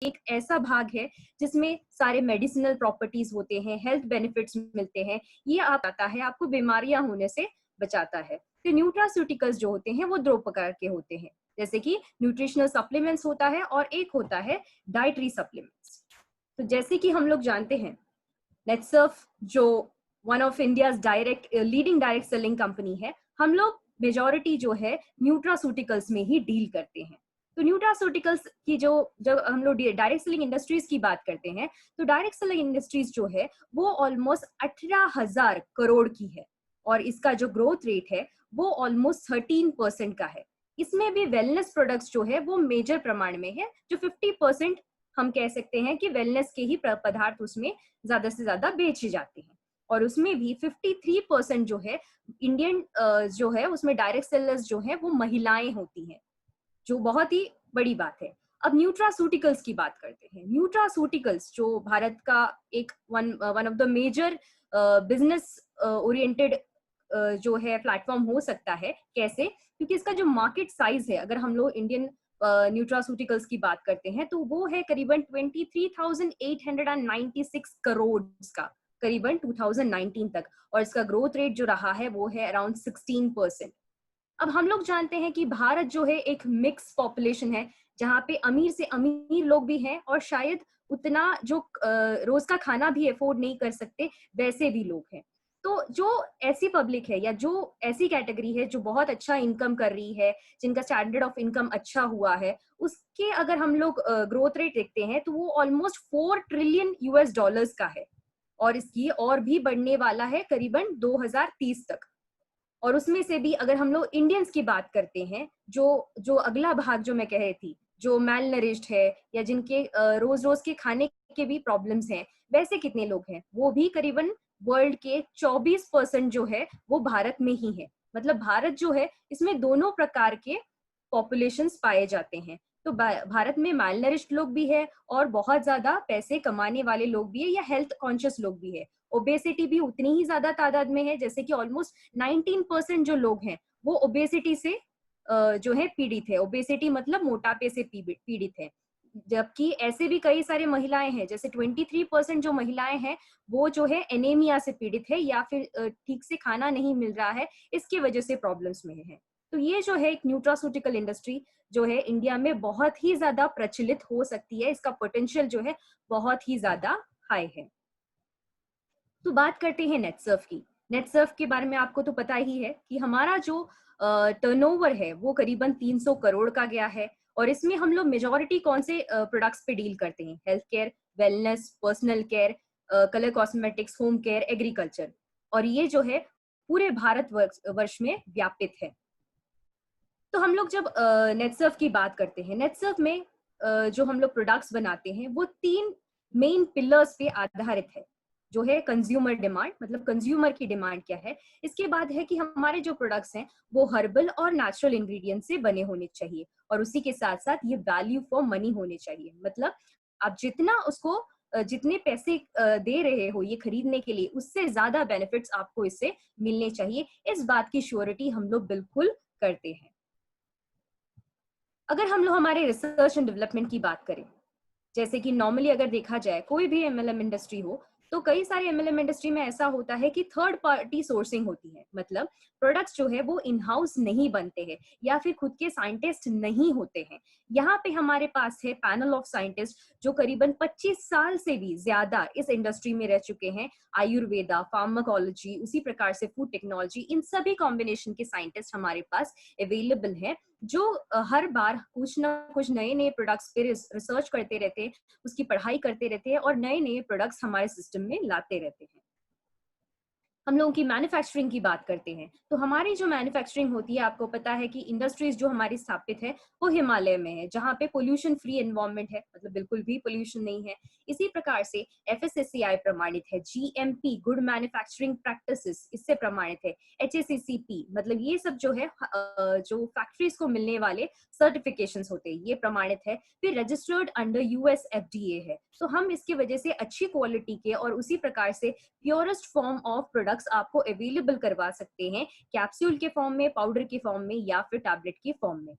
एक ऐसा भाग है जिसमें सारे मेडिसिनल प्रॉपर्टीज होते हैं, हेल्थ बेनिफिट्स मिलते हैं। ये आप आता है, आपको बीमारियां होने से बचाता है। तो न्यूट्रास्यूटिकल्स जो होते हैं वो दो प्रकार के होते हैं, जैसे कि न्यूट्रिशनल सप्लीमेंट्स होता है और एक होता है डाइटरी सप्लीमेंट्स। तो जैसे कि हम लोग जानते हैं, नेटसर्फ जो one of India's leading direct selling company है, हम लोग मेजोरिटी जो है न्यूट्रास्यूटिकल्स में ही डील करते हैं। तो न्यूट्रास्यूटिकल्स की जो जब हम लोग डायरेक्ट सेलिंग इंडस्ट्रीज की बात करते हैं, तो डायरेक्ट सेलिंग इंडस्ट्रीज जो है वो ऑलमोस्ट 18,000 करोड़ की है और इसका जो ग्रोथ रेट है वो ऑलमोस्ट 13% का है। इसमें भी वेलनेस प्रोडक्ट्स जो है वो मेजर प्रमाण में है, जो 50% हम कह सकते हैं कि वेलनेस के ही पदार्थ उसमें ज्यादा से ज्यादा बेचे जाते हैं। और उसमें भी 53% जो है इंडियन जो है उसमें डायरेक्ट सेलर्स जो है वो महिलाएं होती हैं, जो बहुत ही बड़ी बात है। अब न्यूट्रास्यूटिकल्स की बात करते हैं। न्यूट्रास्यूटिकल्स जो भारत का एक one of the major business oriented जो है प्लेटफॉर्म हो सकता है। कैसे? क्योंकि इसका जो मार्केट साइज है, अगर हम लोग इंडियन न्यूट्रास्यूटिकल्स की बात करते हैं, तो वो है करीबन 23,896 करोड़ का, करीबन 2019 तक। और इसका ग्रोथ रेट जो रहा है वो है अराउंड 16%। अब हम लोग जानते हैं कि भारत जो है एक मिक्स पॉपुलेशन है, जहाँ पे अमीर से अमीर लोग भी हैं और शायद उतना जो रोज का खाना भी अफोर्ड नहीं कर सकते वैसे भी लोग हैं। तो जो ऐसी पब्लिक है या जो ऐसी कैटेगरी है जो बहुत अच्छा इनकम कर रही है, जिनका स्टैंडर्ड ऑफ इनकम अच्छा हुआ है, उसके अगर हम लोग ग्रोथ रेट देखते हैं तो वो ऑलमोस्ट 4 ट्रिलियन US डॉलर्स का है और इसकी और भी बढ़ने वाला है करीबन 2030 तक। और उसमें से भी अगर हम लोग इंडियंस की बात करते हैं, जो जो अगला भाग जो मैं कह रही थी, जो मेल नरिश्ड है या जिनके रोज रोज के खाने के भी प्रॉब्लम्स हैं, वैसे कितने लोग हैं? वो भी करीबन वर्ल्ड के 24% जो है वो भारत में ही है। मतलब भारत जो है इसमें दोनों प्रकार के पॉपुलेशंस पाए जाते हैं। तो भारत में मेल नरिश्ड लोग भी है और बहुत ज्यादा पैसे कमाने वाले लोग भी है या हेल्थ कॉन्शियस लोग भी है। ओबेसिटी भी उतनी ही ज्यादा तादाद में है, जैसे कि ऑलमोस्ट 19% जो लोग हैं वो ओबेसिटी से जो है पीड़ित है। ओबेसिटी मतलब मोटापे से पीड़ित है। जबकि ऐसे भी कई सारे महिलाएं हैं, जैसे 23% जो महिलाएं हैं वो जो है एनीमिया से पीड़ित है या फिर ठीक से खाना नहीं मिल रहा है, इसकी वजह से प्रॉब्लम्स में है। तो ये जो है एक न्यूट्रास्यूटिकल इंडस्ट्री जो है इंडिया में बहुत ही ज्यादा प्रचलित हो सकती है। इसका पोटेंशियल जो है बहुत ही ज्यादा हाई है। तो बात करते हैं नेटसर्फ की। नेटसर्फ के बारे में आपको तो पता ही है कि हमारा जो टर्नओवर है वो करीबन 300 करोड़ का गया है। और इसमें हम लोग मेजोरिटी कौन से प्रोडक्ट्स पे डील करते हैं? Health care, wellness, personal care, colour cosmetics, home care, agriculture. और ये जो है पूरे भारत वर्ष में व्यापित है। तो हम लोग जब नेटसर्फ की बात करते हैं, नेटसर्फ में जो हम लोग प्रोडक्ट्स बनाते हैं वो 3 मेन पिलर्स पे आधारित है। जो है कंज्यूमर डिमांड, मतलब कंज्यूमर की डिमांड क्या है। इसके बाद है कि हमारे जो प्रोडक्ट्स हैं वो हर्बल और नेचुरल इंग्रेडिएंट से बने होने चाहिए और उसी के साथ साथ ये वैल्यू फॉर मनी होने चाहिए। मतलब आप जितना उसको जितने पैसे दे रहे हो ये खरीदने के लिए, उससे ज्यादा बेनिफिट्स आपको इससे मिलने चाहिए। इस बात की श्योरिटी हम लोग बिल्कुल करते हैं। अगर हम लोग हमारे रिसर्च एंड डेवलपमेंट की बात करें, जैसे कि नॉर्मली अगर देखा जाए कोई भी एमएलएम इंडस्ट्री हो, तो कई सारे एमएलएम इंडस्ट्री में ऐसा होता है कि थर्ड पार्टी सोर्सिंग होती है। मतलब प्रोडक्ट्स जो है वो इन हाउस नहीं बनते हैं या फिर खुद के साइंटिस्ट नहीं होते हैं। यहाँ पे हमारे पास है पैनल ऑफ साइंटिस्ट जो करीबन 25 साल से भी ज्यादा इस इंडस्ट्री में रह चुके हैं। आयुर्वेदा, फार्माकोलॉजी, उसी प्रकार से फूड टेक्नोलॉजी, इन सभी कॉम्बिनेशन के साइंटिस्ट हमारे पास अवेलेबल हैं, जो हर बार कुछ ना कुछ नए नए प्रोडक्ट्स पे रिसर्च करते रहते हैं, उसकी पढ़ाई करते रहते हैं और नए नए प्रोडक्ट्स हमारे सिस्टम में लाते रहते हैं। हम लोगों की मैन्युफैक्चरिंग की बात करते हैं, तो हमारी जो मैन्युफैक्चरिंग होती है, आपको पता है कि इंडस्ट्रीज जो हमारी स्थापित है वो हिमालय में है, जहाँ पे पोल्यूशन फ्री एनवायरनमेंट है, मतलब बिल्कुल भी पोल्यूशन नहीं है। इसी प्रकार से एफएसएसएआई प्रमाणित है, जीएमपी गुड मैन्युफैक्चरिंग प्रैक्टिसेस इससे प्रमाणित है, एचएसीसीपी, मतलब ये सब जो है जो फैक्ट्रीज को मिलने वाले सर्टिफिकेशंस होते हैं ये प्रमाणित है। फिर रजिस्टर्ड अंडर यूएस एफडीए है। तो हम इसकी वजह से अच्छी क्वालिटी के और उसी प्रकार से प्योरेस्ट फॉर्म ऑफ प्रोडक्ट्स आपको अवेलेबल करवा सकते हैं, कैप्सूल के फॉर्म में, पाउडर के फॉर्म में या फिर टैबलेट के फॉर्म में।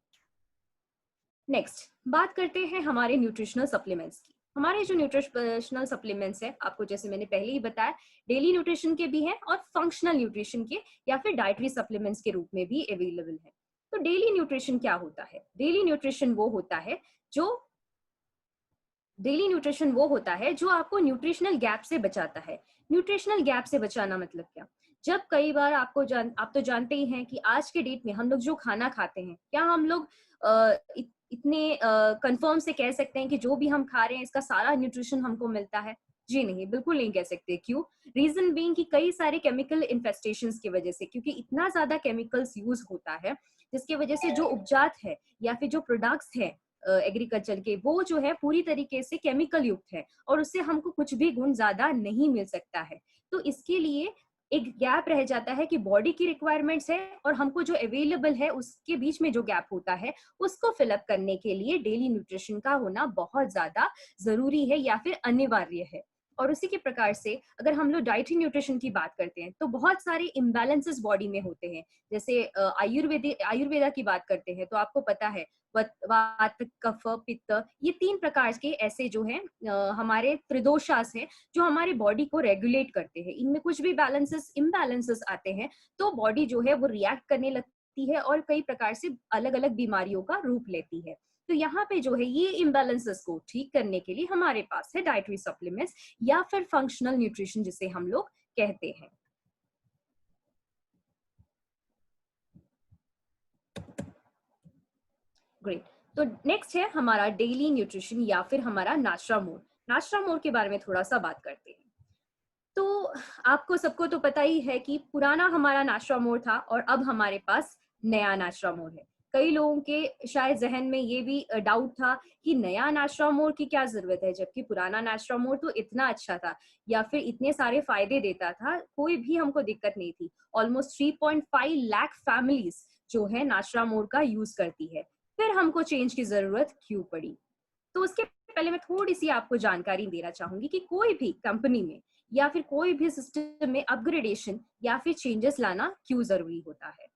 नेक्स्ट बात करते हैं हमारे न्यूट्रिशनल सप्लीमेंट्स की। हमारे जो न्यूट्रिशनल सप्लीमेंट्स है, आपको जैसे मैंने पहले ही बताया, डेली न्यूट्रिशन के भी हैं और फंक्शनल न्यूट्रिशन के या फिर डाइटरी सप्लीमेंट्स के रूप में भी अवेलेबल है। तो डेली न्यूट्रिशन क्या होता है? डेली न्यूट्रिशन वो होता है जो आपको न्यूट्रिशनल गैप से बचाता है। न्यूट्रिशनल गैप से बचाना मतलब क्या? जब कई बार आप तो जानते ही हैं कि आज के डेट में हम लोग जो खाना खाते हैं, क्या हम लोग इतने कंफर्म से कह सकते हैं कि जो भी हम खा रहे हैं इसका सारा न्यूट्रिशन हमको मिलता है? जी नहीं, बिल्कुल नहीं कह सकते। क्यों? रीजन बीइंग कि कई सारे केमिकल इन्फेस्टेशंस की वजह से, क्योंकि इतना ज्यादा केमिकल्स यूज होता है जिसकी वजह से जो उपजात है या फिर जो प्रोडक्ट्स है एग्रीकल्चर के, वो जो है पूरी तरीके से केमिकल युक्त है और उससे हमको कुछ भी गुण ज्यादा नहीं मिल सकता है। तो इसके लिए एक गैप रह जाता है कि बॉडी की रिक्वायरमेंट्स है और हमको जो अवेलेबल है उसके बीच में जो गैप होता है उसको फिलअप करने के लिए डेली न्यूट्रिशन का होना बहुत ज्यादा जरूरी है या फिर अनिवार्य है। और उसी के प्रकार से अगर हम लोग डाइटरी न्यूट्रिशन की बात करते हैं तो बहुत सारे इम्बैलेंसेस बॉडी में होते हैं। जैसे आयुर्वेदा की बात करते हैं तो आपको पता है वात, कफ, पित्त, ये 3 प्रकार के ऐसे जो है हमारे त्रिदोषास हैं जो हमारे बॉडी को रेगुलेट करते हैं। इनमें कुछ भी इम्बैलेंसेस आते हैं तो बॉडी जो है वो रिएक्ट करने लगती है और कई प्रकार से अलग अलग बीमारियों का रूप लेती है। तो यहाँ पे जो है ये इम्बैलेंसेस को ठीक करने के लिए हमारे पास है डाइटरी सप्लीमेंट्स या फिर फंक्शनल न्यूट्रिशन जिसे हम लोग कहते हैं। ग्रेट। तो नेक्स्ट है हमारा डेली न्यूट्रिशन या फिर हमारा नाश्ता मोड। नाश्ता मोड के बारे में थोड़ा सा बात करते हैं। तो आपको सबको तो पता ही है कि पुराना हमारा नाश्ता मोड था और अब हमारे पास नया नाश्ता मोड है। कई लोगों के शायद जहन में ये भी डाउट था कि नया नाश्ता मोड की क्या जरूरत है, जबकि पुराना नाश्ता मोड तो इतना अच्छा था या फिर इतने सारे फायदे देता था, कोई भी हमको दिक्कत नहीं थी। ऑलमोस्ट 3.5 लाख फैमिलीज जो है नाश्ता मोड का यूज करती है। फिर हमको चेंज की जरूरत क्यों पड़ी? तो उसके पहले मैं थोड़ी सी आपको जानकारी देना चाहूंगी कि कोई भी कंपनी में या फिर कोई भी सिस्टम में अपग्रेडेशन या फिर चेंजेस लाना क्यों जरूरी होता है।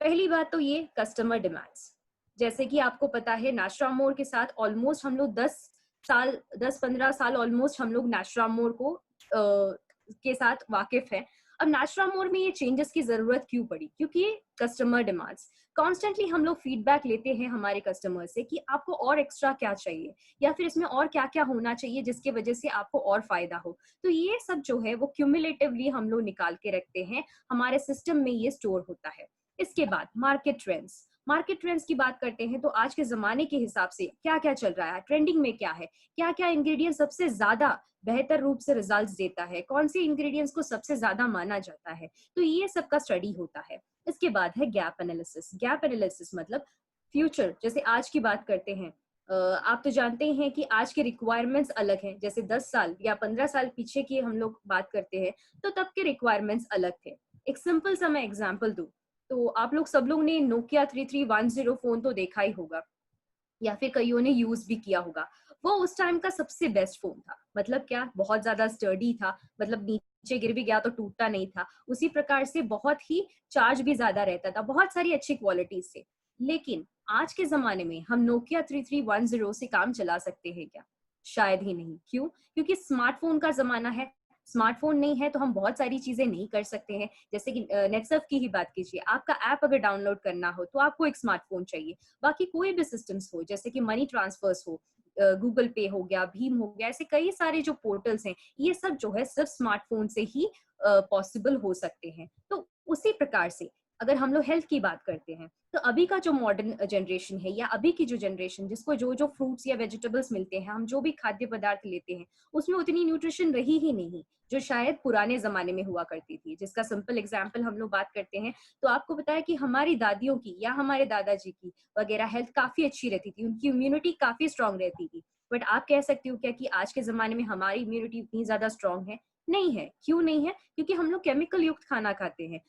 पहली बात तो ये कस्टमर डिमांड्स। जैसे कि आपको पता है नाश्ता मोड के साथ ऑलमोस्ट हम लोग 10-15 साल ऑलमोस्ट हम लोग नाश्ता मोड को के साथ वाकिफ है। अब नाश्ता मोड में ये चेंजेस की जरूरत क्यों पड़ी? क्योंकि कस्टमर डिमांड्स। कॉन्स्टेंटली हम लोग फीडबैक लेते हैं हमारे कस्टमर से कि आपको और एक्स्ट्रा क्या चाहिए या फिर इसमें और क्या क्या होना चाहिए जिसकी वजह से आपको और फायदा हो। तो ये सब जो है वो क्यूमुलेटिवली हम लोग निकाल के रखते हैं, हमारे सिस्टम में ये स्टोर होता है। इसके बाद मार्केट ट्रेंड्स की बात करते हैं तो आज के जमाने के हिसाब से क्या क्या चल रहा है, ट्रेंडिंग में क्या है, क्या क्या इंग्रेडिएंट सबसे ज्यादा बेहतर रूप से रिजल्ट्स देता है, कौन से इंग्रेडिएंट्स को सबसे ज्यादा माना जाता है, तो ये सब का स्टडी होता है। इसके बाद है गैप एनालिसिस मतलब फ्यूचर। जैसे आज की बात करते हैं, आप तो जानते ही हैं कि आज के रिक्वायरमेंट्स अलग हैं। जैसे 10 साल या 15 साल पीछे की हम लोग बात करते हैं तो तब के रिक्वायरमेंट्स अलग थे। एक सिंपल सा मैं एग्जांपल दूं तो आप लोग सब लोग ने नोकिया 3310 फोन तो देखा ही होगा या फिर कईयों ने यूज भी किया होगा। वो उस टाइम का सबसे बेस्ट फोन था। मतलब क्या, बहुत ज्यादा स्टर्डी था, मतलब नीचे गिर भी गया तो टूटता नहीं था। उसी प्रकार से बहुत ही चार्ज भी ज्यादा रहता था, बहुत सारी अच्छी क्वालिटीज से। लेकिन आज के जमाने में हम नोकिया 3310 से काम चला सकते हैं क्या? शायद ही नहीं। क्यों? क्योंकि स्मार्टफोन का जमाना है। स्मार्टफोन नहीं है तो हम बहुत सारी चीजें नहीं कर सकते हैं। जैसे कि नेटसर्फ की ही बात कीजिए, आपका ऐप अगर डाउनलोड करना हो तो आपको एक स्मार्टफोन चाहिए। बाकी कोई भी सिस्टम्स हो, जैसे कि मनी ट्रांसफर्स हो, गूगल पे हो गया, भीम हो गया, ऐसे कई सारे जो पोर्टल्स हैं, ये सब जो है सिर्फ स्मार्टफोन से ही पॉसिबल हो सकते हैं। तो उसी प्रकार से अगर हम लोग हेल्थ की बात करते हैं तो अभी का जो मॉडर्न जनरेशन है या अभी की जो जनरेशन जिसको जो जो फ्रूट्स या वेजिटेबल्स मिलते हैं, हम जो भी खाद्य पदार्थ लेते हैं, उसमें उतनी न्यूट्रिशन रही ही नहीं जो शायद पुराने जमाने में हुआ करती थी। जिसका सिंपल एग्जाम्पल हम लोग बात करते हैं तो आपको पता है कि हमारी दादियों की या हमारे दादाजी की वगैरह हेल्थ काफी अच्छी रहती थी, उनकी इम्यूनिटी काफी स्ट्रांग रहती थी। बट आप कह सकते हो क्या कि आज के जमाने में हमारी इम्यूनिटी इतनी ज्यादा स्ट्रांग है? नहीं है। क्यों नहीं है? क्योंकि हम लोग केमिकल युक्त खाना खाते हैं।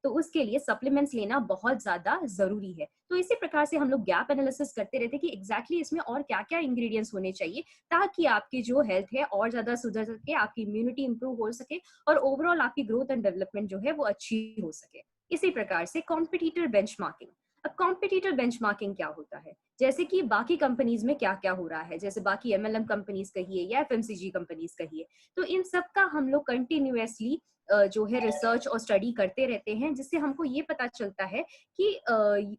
तो उसके लिए सप्लीमेंट्स लेना बहुत ज्यादा जरूरी है। तो इसी प्रकार से हम लोग गैप एनालिसिस करते रहते हैं कि एग्जैक्टली इसमें और क्या क्या इंग्रेडिएंट्स होने चाहिए ताकि आपकी जो हेल्थ है और ज्यादा सुधर सके, आपकी इम्यूनिटी इंप्रूव हो सके और ओवरऑल आपकी ग्रोथ एंड डेवलपमेंट जो है वो अच्छी हो सके। इसी प्रकार से कॉम्पिटिटर बेंचमार्किंग। अब कॉम्पिटिटर बेंचमार्किंग क्या होता है, जैसे कि बाकी कंपनीज में क्या क्या हो रहा है, जैसे बाकी एमएलएम कंपनीज कहिए या एफएमसीजी कंपनीज कहिए, तो इन सब का हम लोग कंटिन्यूअसली जो है रिसर्च और स्टडी करते रहते हैं, जिससे हमको ये पता चलता है कि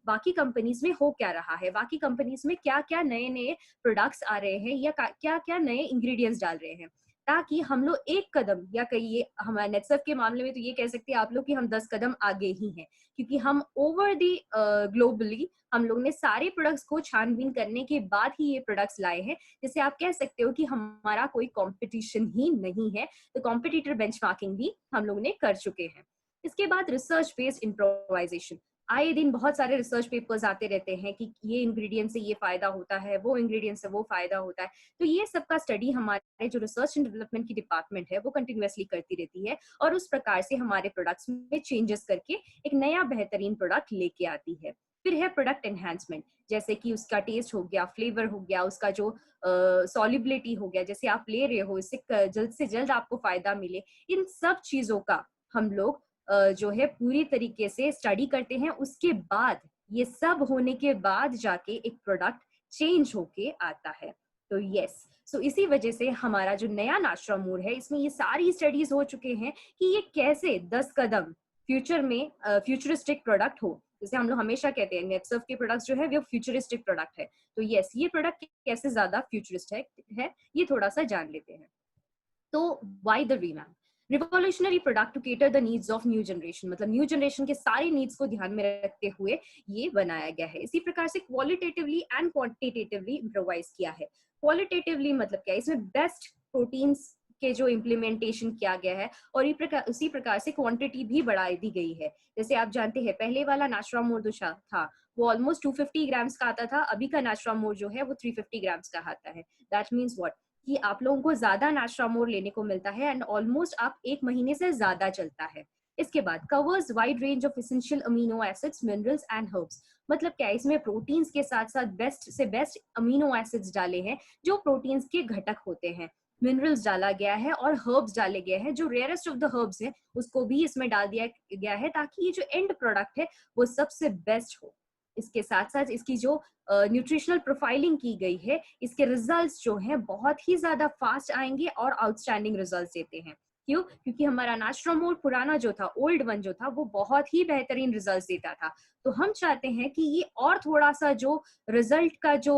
बाकी कंपनीज में हो क्या रहा है, बाकी कंपनीज में क्या क्या नए नए प्रोडक्ट्स आ रहे हैं या क्या क्या नए इंग्रेडिएंट्स डाल रहे हैं, ताकि हम लोग एक कदम या कहिए हमारे नेटसर्फ के मामले में तो ये कह सकते हैं आप लोग कि हम 10 कदम आगे ही हैं, क्योंकि हम ओवर दी ग्लोबली हम लोग ने सारे प्रोडक्ट्स को छानबीन करने के बाद ही ये प्रोडक्ट्स लाए हैं, जिससे आप कह सकते हो कि हमारा कोई कंपटीशन ही नहीं है। तो कॉम्पिटिटर बेंचमार्किंग भी हम लोग ने कर चुके हैं। इसके बाद रिसर्च बेस्ड इम्प्रोवाइजेशन, आए दिन बहुत सारे रिसर्च पेपर्स आते रहते हैं कि ये इंग्रेडिएंट से ये फायदा होता है, वो इंग्रेडिएंट से वो फायदा होता है, तो ये सबका स्टडी हमारे जो रिसर्च एंड डेवलपमेंट की डिपार्टमेंट है वो कंटिन्यूअसली करती रहती है, और उस प्रकार से हमारे प्रोडक्ट्स में चेंजेस करके एक नया बेहतरीन प्रोडक्ट लेके आती है। फिर है प्रोडक्ट एनहांसमेंट, जैसे कि उसका टेस्ट हो गया, फ्लेवर हो गया, उसका जो सॉल्युबिलिटी हो गया, जैसे आप ले रहे हो इससे जल्द से जल्द आपको फायदा मिले, इन सब चीजों का हम लोग जो है पूरी तरीके से स्टडी करते हैं। उसके बाद ये सब होने के बाद जाके एक प्रोडक्ट चेंज होके आता है। तो यस, सो इसी वजह से हमारा जो नया नाश्रा मोर है इसमें ये सारी स्टडीज हो चुके हैं कि ये कैसे 10 कदम फ्यूचर में फ्यूचरिस्टिक प्रोडक्ट हो। जैसे हम लोग हमेशा कहते हैं नेटसर्फ के प्रोडक्ट्स जो है वो फ्यूचरिस्टिक प्रोडक्ट है, तो यस ये प्रोडक्ट कैसे ज्यादा फ्यूचरिस्टिक है ये थोड़ा सा जान लेते हैं। तो why the revamp, revolutionary product to cater the needs of new generation, मतलब न्यू जनरेशन के सारे नीड्स को ध्यान में रखते हुए ये बनाया गया है। इसी प्रकार से क्वालिटेटिवली एंड क्वांटिटेटिवली इम्प्रोवाइज किया है। क्वालिटेटिवली मतलब क्या है, इसमें बेस्ट प्रोटीन्स के जो इम्प्लीमेंटेशन किया गया है, और उसी प्रकार से क्वांटिटी भी बढ़ा दी गई है। जैसे आप जानते हैं पहले वाला नाश्रा मोर जो था वो ऑलमोस्ट 250 ग्राम्स का आता था, अभी का नाश्रा मोर जो है वो 350 ग्राम्स का आता है। दैट मीन्स व्हाट, कि आप लोगों को ज्यादा नाश्रा मोर लेने को मिलता है एंड ऑलमोस्ट आप एक महीने से ज्यादा चलता है। इसके बाद covers wide range of essential amino acids, minerals and herbs, मतलब क्या इसमें प्रोटीन्स के साथ साथ बेस्ट से बेस्ट अमीनो एसिड्स डाले हैं जो प्रोटीन्स के घटक होते हैं, मिनरल्स डाला गया है और हर्ब्स डाले गए हैं, जो रेयरेस्ट ऑफ द हर्ब्स है उसको भी इसमें डाल दिया गया है, ताकि ये जो एंड प्रोडक्ट है वो सबसे बेस्ट हो। इसके साथ साथ इसकी जो न्यूट्रिशनल प्रोफाइलिंग की गई है, इसके रिजल्ट्स जो हैं बहुत ही ज्यादा फास्ट आएंगे और आउटस्टैंडिंग रिजल्ट्स देते हैं। क्यों? क्योंकि हमारा नाश्रा मोर पुराना जो था, ओल्ड वन जो था, वो बहुत ही बेहतरीन रिजल्ट्स देता था। तो हम चाहते हैं कि ये और थोड़ा सा जो रिजल्ट का जो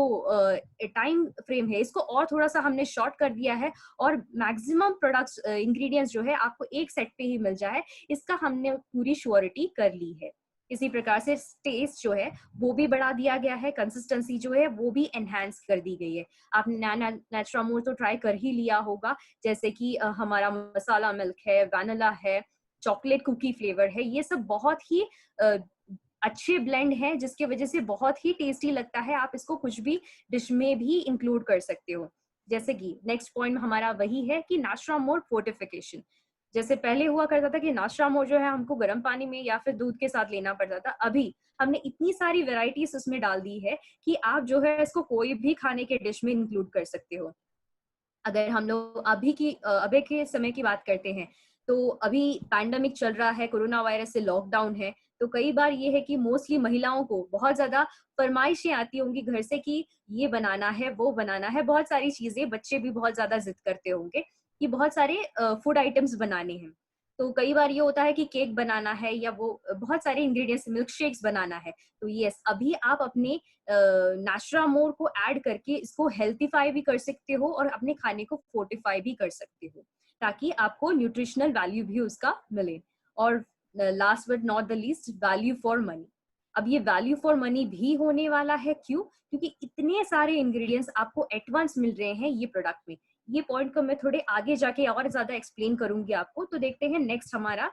टाइम फ्रेम है इसको और थोड़ा सा हमने शॉर्ट कर दिया है, और मैक्सिमम प्रोडक्ट्स इंग्रेडिएंट्स जो है आपको एक सेट पे ही मिल जाए, इसका हमने पूरी श्योरिटी कर ली है। इसी प्रकार से टेस्ट जो है वो भी बढ़ा दिया गया है, कंसिस्टेंसी जो है वो भी एनहांस कर दी गई है। आपने नाश्रा मोर तो ट्राई कर ही लिया होगा, जैसे कि हमारा मसाला मिल्क है, वैनिला है, चॉकलेट कुकी फ्लेवर है, ये सब बहुत ही अच्छे ब्लेंड हैं जिसकी वजह से बहुत ही टेस्टी लगता है। आप इसको कुछ भी डिश में भी इंक्लूड कर सकते हो। जैसे कि नेक्स्ट पॉइंट हमारा वही है कि नाश्रा मोर फोर्टिफिकेशन, जैसे पहले हुआ करता था कि नाश्रा मोर जो है हमको गर्म पानी में या फिर दूध के साथ लेना पड़ता था, अभी हमने इतनी सारी वेराइटीज उसमें डाल दी है कि आप जो है इसको कोई भी खाने के डिश में इंक्लूड कर सकते हो। अगर हम लोग अभी के समय की बात करते हैं, तो अभी पैंडेमिक चल रहा है, कोरोना वायरस से लॉकडाउन है, तो कई बार ये है कि मोस्टली महिलाओं को बहुत ज्यादा फरमाइशें आती होंगी घर से कि ये बनाना है, वो बनाना है, बहुत सारी चीजें, बच्चे भी बहुत ज्यादा जिद करते होंगे कि बहुत सारे फूड आइटम्स बनाने हैं। तो कई बार ये होता है कि केक बनाना है या वो बहुत सारे इंग्रेडिएंट्स, मिल्क शेक्स बनाना है। तो यस, अभी आप अपने नाश्रा मोर को ऐड करके इसको हेल्थीफाई भी कर सकते हो और अपने खाने को फोर्टिफाई भी कर सकते हो, ताकि आपको न्यूट्रिशनल वैल्यू भी उसका मिले। और last but not the least, value for money. अब ये वैल्यू फॉर मनी भी होने वाला है, क्यों? क्योंकि इतने सारे इंग्रेडिएंट्स आपको एट वंस मिल रहे हैं ये प्रोडक्ट में। ये पॉइंट को मैं थोड़े आगे जाके और ज्यादा एक्सप्लेन करूंगी आपको। तो देखते हैं नेक्स्ट हमारा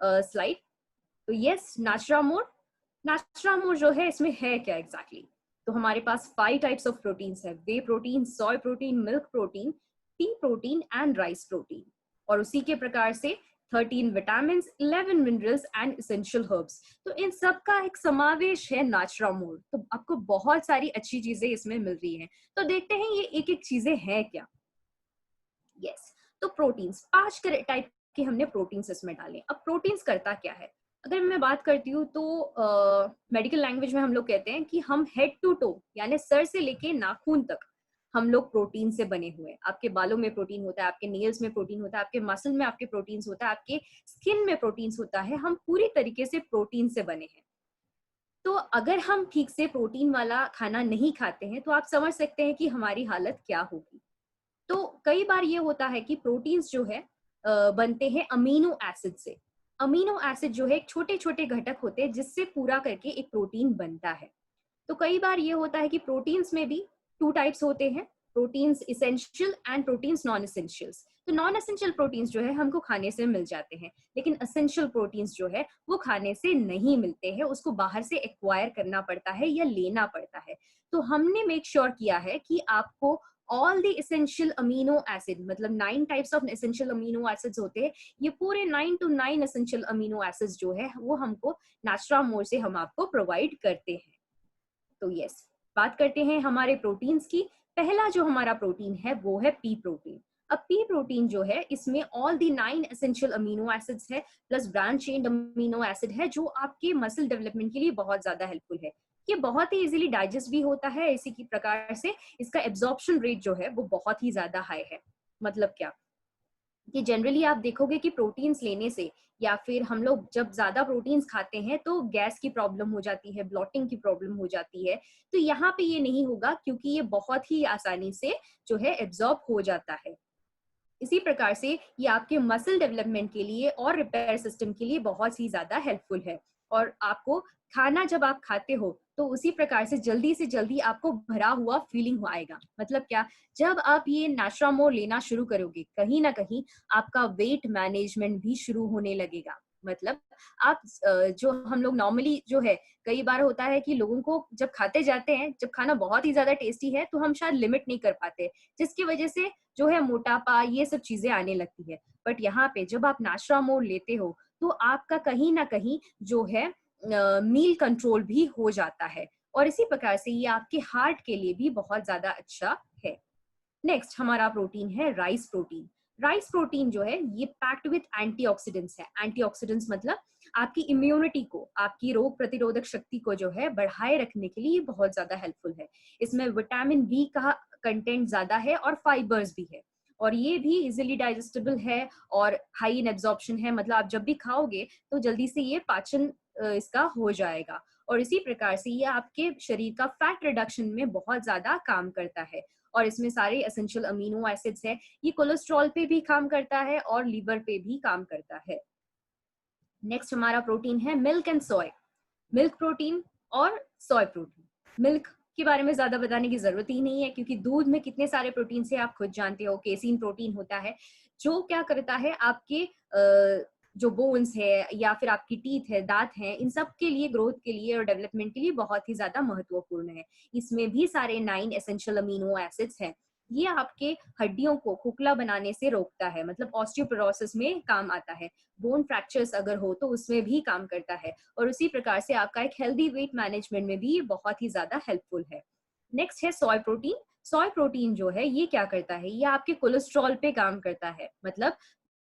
स्लाइड। तो यस, नाश्रा मोर जो है इसमें है क्या एग्जैक्टली तो हमारे पास 5 टाइप्स ऑफ प्रोटीन्स है: whey protein, soy protein, milk protein, tea protein and rice protein. और उसी के प्रकार से 13 vitamin, 11 minerals and essential herbs. तो इन सब का एक समावेश है नाश्रा मोर। तो आपको बहुत सारी अच्छी चीजें इसमें मिल रही हैं। तो देखते हैं ये एक एक चीजें हैं क्या। यस, तो प्रोटीन्स 5 टाइप के हमने प्रोटीन्स इसमें डाले। अब प्रोटीन्स करता क्या है? अगर मैं बात करती हूँ तो मेडिकल लैंग्वेज में हम लोग कहते हैं कि हम हेड टू टो यानी सर से लेके नाखून तक हम लोग प्रोटीन से बने हुए हैं। आपके बालों में प्रोटीन होता है, आपके नेल्स में प्रोटीन होता है, आपके मसल में आपके प्रोटीन्स होता है, आपके स्किन में प्रोटीन्स होता है। हम पूरी तरीके से प्रोटीन से बने हैं। तो अगर हम ठीक से प्रोटीन वाला खाना नहीं खाते हैं तो आप समझ सकते हैं कि हमारी हालत क्या होगी। तो कई बार ये होता है कि प्रोटीन्स जो है बनते हैं अमीनो एसिड से। अमीनो एसिड जो है एक छोटे छोटे घटक होते हैं जिससे पूरा करके एक प्रोटीन बनता है। तो कई बार ये होता है कि प्रोटीन्स में भी टू टाइप्स होते हैं, proteins essential and proteins non essentials. तो नॉन एसेंशियल प्रोटीन्स जो है हमको खाने से मिल जाते हैं, लेकिन एसेंशियल प्रोटीन्स जो है वो खाने से नहीं मिलते हैं, उसको बाहर से एक्वायर करना पड़ता है या लेना पड़ता है। तो हमने मेक श्योर किया है कि आपको all the essential amino acid, मतलब 9 types of essential amino acids होते हैं, ये पूरे 9 to 9 एसेंशियल अमीनो एसिड्स जो है वो हमको नाश्रामोर से हम आपको प्रोवाइड करते हैं। तो यस, बात करते हैं हमारे प्रोटीन्स की। पहला जो हमारा प्रोटीन है वो है पी प्रोटीन। अब पी प्रोटीन जो है इसमें all the 9 essential amino acids है plus branch chain amino acid है जो आपके मसल डेवलपमेंट के लिए बहुत ज्यादा हेल्पफुल है। ये बहुत ही इजीली डाइजेस्ट भी होता है, इसी की प्रकार से इसका एब्जॉर्प्शन रेट जो है वो बहुत ही ज्यादा हाई है। मतलब क्या कि जनरली आप देखोगे कि प्रोटीन्स लेने से या फिर हम लोग जब ज्यादा प्रोटीन्स खाते हैं तो गैस की प्रॉब्लम हो जाती है, ब्लॉटिंग की प्रॉब्लम हो जाती है। तो यहाँ पे ये नहीं होगा क्योंकि ये बहुत ही आसानी से जो है एब्जॉर्ब हो जाता है। इसी प्रकार से ये आपके मसल डेवलपमेंट के लिए और रिपेयर सिस्टम के लिए बहुत ही ज्यादा हेल्पफुल है। और आपको खाना जब आप खाते हो तो उसी प्रकार से जल्दी आपको भरा हुआ फीलिंग आएगा। मतलब क्या, जब आप ये नाश्रामोर लेना शुरू करोगे कहीं ना कहीं आपका वेट मैनेजमेंट भी शुरू होने लगेगा। मतलब आप जो हम लोग नॉर्मली जो है, कई बार होता है कि लोगों को जब खाते जाते हैं, जब खाना बहुत ही ज्यादा टेस्टी है तो हम शायद लिमिट नहीं कर पाते, जिसकी वजह से जो है मोटापा ये सब चीजें आने लगती है। बट यहाँ पे जब आप नाश्रामोर लेते हो तो आपका कहीं ना कहीं जो है मील कंट्रोल भी हो जाता है। और इसी प्रकार से ये आपके हार्ट के लिए भी बहुत ज्यादा अच्छा है। नेक्स्ट हमारा प्रोटीन है राइस प्रोटीन। राइस प्रोटीन जो है ये पैक्ड विथ एंटीऑक्सीडेंट्स है। एंटीऑक्सीडेंट्स मतलब आपकी इम्यूनिटी को, आपकी रोग प्रतिरोधक शक्ति को जो है बढ़ाए रखने के लिए ये बहुत ज्यादा हेल्पफुल है। इसमें विटामिन बी का कंटेंट ज्यादा है और फाइबर्स भी है, और ये भी इजिली डाइजेस्टेबल है और हाई इन एब्जॉर्प्शन है। मतलब आप जब भी खाओगे तो जल्दी से ये पाचन इसका हो जाएगा। और इसी प्रकार से ये आपके शरीर का फैट रिडक्शन में बहुत ज्यादा काम करता है। और इसमें सारे एसेंशियल अमीनो एसिड्स है। ये कोलेस्ट्रॉल पे भी काम करता है और लीवर पे भी काम करता है। नेक्स्ट हमारा प्रोटीन है milk and soy. Milk protein और सोय प्रोटीन। मिल्क के बारे में ज्यादा बताने की जरूरत ही नहीं है क्योंकि दूध में कितने सारे प्रोटीन से आप खुद जानते हो। केसीन प्रोटीन होता है जो क्या करता है, आपके जो बोन्स है या फिर आपकी टीथ है, दांत है, इन सब के लिए, ग्रोथ के लिए और डेवलपमेंट के लिए बहुत ही ज्यादा महत्वपूर्ण है। इसमें भी सारे 9 एसेंशियल अमीनो एसिड्स हैं। ये आपके हड्डियों को खोखला बनाने से रोकता है, मतलब ऑस्टियोपोरोसिस में काम आता है। बोन फ्रैक्चर्स अगर हो तो उसमें भी काम करता है। और उसी प्रकार से आपका एक हेल्दी वेट मैनेजमेंट में भी ये बहुत ही ज्यादा हेल्पफुल है। नेक्स्ट है सोय प्रोटीन। सोय प्रोटीन जो है ये क्या करता है, ये आपके कोलेस्ट्रॉल पे काम करता है। मतलब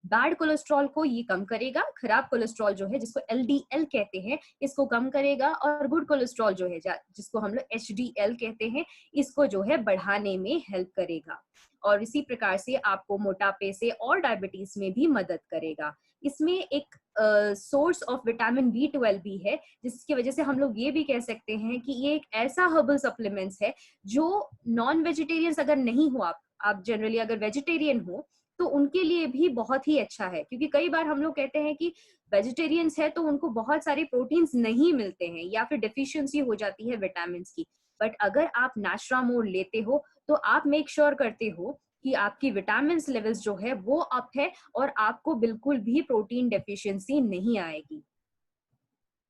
बैड कोलेस्ट्रॉल को ये कम करेगा, खराब कोलेस्ट्रॉल जो है जिसको एलडीएल कहते हैं इसको कम करेगा, और गुड कोलेस्ट्रॉल जो है जिसको हम लोग एचडीएल कहते हैं इसको जो है बढ़ाने में हेल्प करेगा। और इसी प्रकार से आपको मोटापे से और डायबिटीज में भी मदद करेगा। इसमें एक सोर्स ऑफ विटामिन बी 12 भी है, जिसकी वजह से हम लोग ये भी कह सकते हैं कि ये एक ऐसा हर्बल सप्लीमेंट्स है जो नॉन वेजिटेरियंस अगर नहीं हो, आप जनरली अगर वेजिटेरियन हो तो उनके लिए भी बहुत ही अच्छा है। क्योंकि कई बार हम लोग कहते हैं कि वेजिटेरियंस है तो उनको बहुत सारे प्रोटीन्स नहीं मिलते हैं या फिर डिफिशियंसी हो जाती है विटामिन की। बट अगर आप नाश्रामोर लेते हो तो आप मेक श्योर करते हो कि आपकी विटामिन लेवल्स जो है वो अप है और आपको बिल्कुल भी प्रोटीन डेफिशिएंसी नहीं आएगी।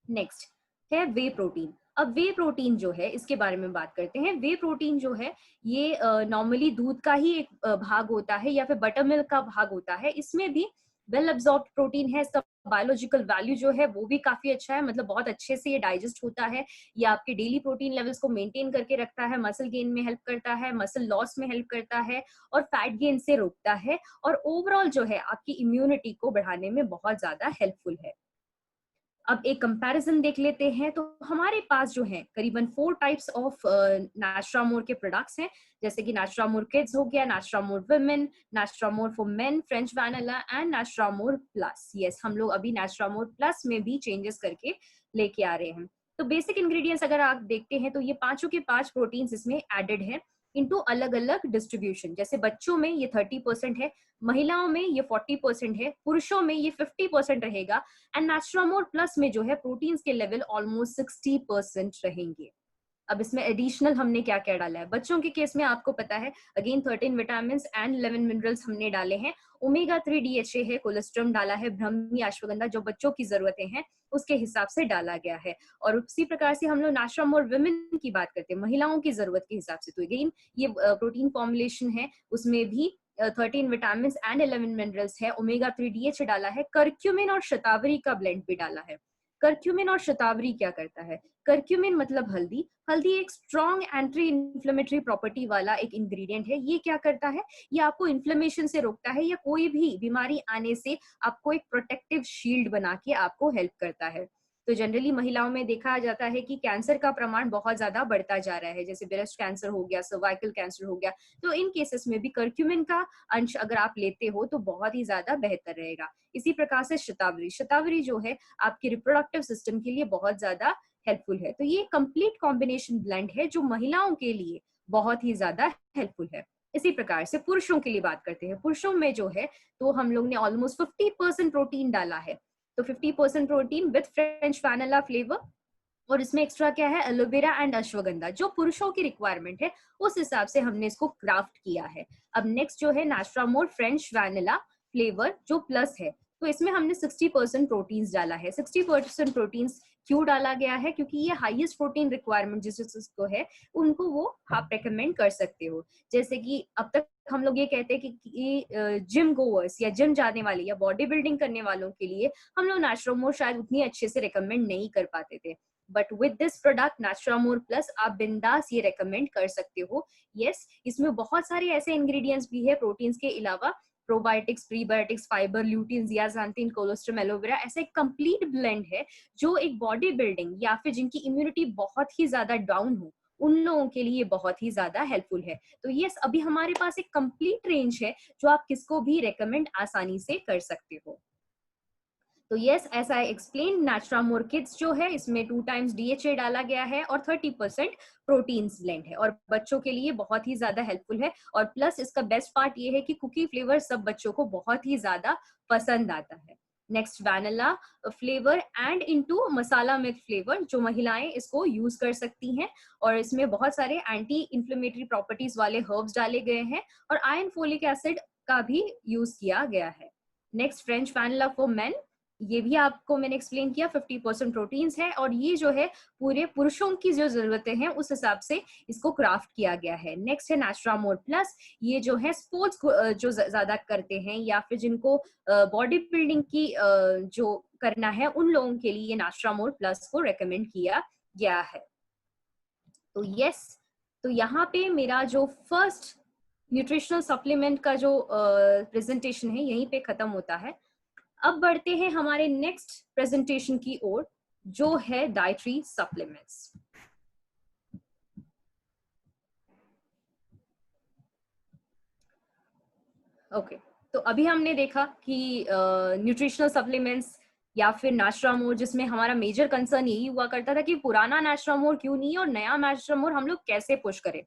नेक्स्ट है वे प्रोटीन। अब वे प्रोटीन जो है इसके बारे में बात करते हैं। वे प्रोटीन जो है ये नॉर्मली दूध का ही एक भाग होता है या फिर बटर मिल्क का भाग होता है। इसमें भी वेल एब्जॉर्ब्ड प्रोटीन है। इसका बायोलॉजिकल वैल्यू जो है वो भी काफी अच्छा है, मतलब बहुत अच्छे से ये डाइजेस्ट होता है। ये आपके डेली प्रोटीन लेवल्स को मेंटेन करके रखता है, मसल गेन में हेल्प करता है, मसल लॉस में हेल्प करता है और फैट गेन से रोकता है। और ओवरऑल जो है आपकी इम्यूनिटी को बढ़ाने में बहुत ज्यादा हेल्पफुल है। अब एक कंपैरिजन देख लेते हैं। तो हमारे पास जो है करीबन 4 टाइप्स ऑफ नास्ट्रामोर के प्रोडक्ट्स हैं, जैसे कि नास्ट्रामोर किड्स हो गया, नास्ट्रामोर वुमेन, नास्ट्रामोर for men, French vanilla and नास्ट्रामोर प्लस। यस, हम लोग अभी नास्ट्रामोर प्लस में भी चेंजेस करके लेके आ रहे हैं। तो बेसिक इंग्रेडिएंट्स अगर आप देखते हैं तो ये पांचों के पांच प्रोटीन्स इसमें एडेड है इनटू अलग अलग डिस्ट्रीब्यूशन। जैसे बच्चों में ये 30% है, महिलाओं में ये 40% है, पुरुषों में ये 50% रहेगा, एंड नास्ट्रामोर प्लस में जो है प्रोटीन्स के लेवल ऑलमोस्ट 60% रहेंगे। अब इसमें एडिशनल हमने क्या क्या डाला है, बच्चों के केस में आपको पता है अगेन 13 विटामिन एंड 11 मिनरल्स हमने डाले हैं, ओमेगा 3 DHA है, कोलेस्ट्रम डाला है, ब्रह्मी, अश्वगंधा जो बच्चों की जरूरतें हैं उसके हिसाब से डाला गया है। और उसी प्रकार से हम लोग नास्ट्रामोर वुमेन की बात करते हैं, महिलाओं की जरूरत के हिसाब से, तो अगेन ये प्रोटीन फॉर्मुलेशन है, उसमें भी 13 विटामिन एंड 11 मिनरल्स है, ओमेगा 3 DHA डाला है, करक्यूमिन और शतावरी का ब्लेंड भी डाला है। करक्यूमिन और शतावरी क्या करता है, करक्यूमिन मतलब हल्दी, हल्दी एक स्ट्रॉन्ग एंटी इन्फ्लेमेटरी प्रॉपर्टी वाला एक इंग्रेडिएंट है। ये क्या करता है, ये आपको इन्फ्लेमेशन से रोकता है या कोई भी बीमारी आने से आपको एक प्रोटेक्टिव शील्ड बना के आपको हेल्प करता है। तो जनरली महिलाओं में देखा जाता है कि कैंसर का प्रमाण बहुत ज्यादा बढ़ता जा रहा है, जैसे ब्रेस्ट कैंसर हो गया, सर्वाइकल कैंसर हो गया, तो इन केसेस में भी करक्यूमिन का अंश अगर आप लेते हो तो बहुत ही ज्यादा बेहतर रहेगा। इसी प्रकार से शतावरी, शतावरी जो है आपके रिप्रोडक्टिव सिस्टम के लिए बहुत ज्यादा हेल्पफुल है। तो ये कंप्लीट कॉम्बिनेशन ब्लेंड है जो महिलाओं के लिए बहुत ही ज्यादा हेल्पफुल है। इसी प्रकार से पुरुषों के लिए बात करते हैं, पुरुषों में जो है तो हम लोग ने ऑलमोस्ट 50% प्रोटीन डाला है, तो 50% protein with French vanilla flavour, और इसमें एक्स्ट्रा क्या है, एलोवेरा एंड अश्वगंधा, जो पुरुषों की रिक्वायरमेंट है उस हिसाब से हमने इसको क्राफ्ट किया है। अब नेक्स्ट जो है नास्ट्रामोर फ्रेंच वैनिला फ्लेवर जो प्लस है, तो इसमें हमने 60% प्रोटीन्स डाला है। 60% प्रोटीन्स क्यों डाला गया है, क्योंकि ये हाईएस्ट प्रोटीन रिक्वायरमेंट जिसको है उनको वो आप रेकमेंड कर सकते हो। जैसे कि अब तक हम लोग ये कहते हैं कि जिम गोवर्स या जिम जाने वाले या बॉडी बिल्डिंग करने वालों के लिए हम लोग नास्ट्रामोर शायद उतनी अच्छे से रिकमेंड नहीं कर पाते थे, बट विद दिस प्रोडक्ट नास्ट्रामोर प्लस आप बिंदास ये रेकमेंड कर सकते हो। यस, इसमें बहुत सारे ऐसे इंग्रेडिएंट्स भी है प्रोटीन्स के अलावा, probiotics, prebiotics, fibre, lutein, zeaxanthin, colostrum, aloe vera, ऐसा एक कंप्लीट ब्लेंड है जो एक बॉडी बिल्डिंग या फिर जिनकी इम्यूनिटी बहुत ही ज्यादा डाउन हो उन लोगों के लिए बहुत ही ज्यादा हेल्पफुल है। तो यस, अभी हमारे पास एक कंप्लीट रेंज है जो आप किसको भी रेकमेंड आसानी से कर सकते हो। तो यस, एज आई एक्सप्लेन, नास्ट्रामोर किड्स जो है इसमें 2 टाइम्स DHA डाला गया है और 30% प्रोटीन्स ब्लेंड है और बच्चों के लिए बहुत ही ज्यादा हेल्पफुल है। और प्लस इसका बेस्ट पार्ट ये है कि कुकी फ्लेवर सब बच्चों को बहुत ही ज्यादा पसंद आता है। Next vanilla flavour and into masala milk flavour, जो महिलाएं इसको यूज कर सकती हैं, और इसमें बहुत सारे एंटी इन्फ्लेमेटरी प्रॉपर्टीज वाले हर्ब्स डाले गए हैं और आयरन फोलिक एसिड का भी यूज किया गया है। Next French vanilla for main, ये भी आपको मैंने एक्सप्लेन किया, 50% प्रोटीन्स है और ये जो है पूरे पुरुषों की जो जरूरतें हैं उस हिसाब से इसको क्राफ्ट किया गया है। नेक्स्ट है नास्ट्रामोर प्लस, ये जो है स्पोर्ट्स जो ज्यादा करते हैं या फिर जिनको बॉडी बिल्डिंग की जो करना है उन लोगों के लिए ये नास्ट्रामोर प्लस को रेकमेंड किया गया है। तो यस, तो यहाँ पे मेरा जो फर्स्ट न्यूट्रिशनल सप्लीमेंट का जो प्रेजेंटेशन है यहीं पे खत्म होता है। अब बढ़ते हैं हमारे नेक्स्ट प्रेजेंटेशन की ओर जो है डाइटरी सप्लीमेंट्स। ओके, तो अभी हमने देखा कि न्यूट्रिशनल सप्लीमेंट्स या फिर नास्ट्रामोर, जिसमें हमारा मेजर कंसर्न यही हुआ करता था कि पुराना नास्ट्रामोर क्यों नहीं और नया नास्ट्रामोर हम लोग कैसे पुश करें,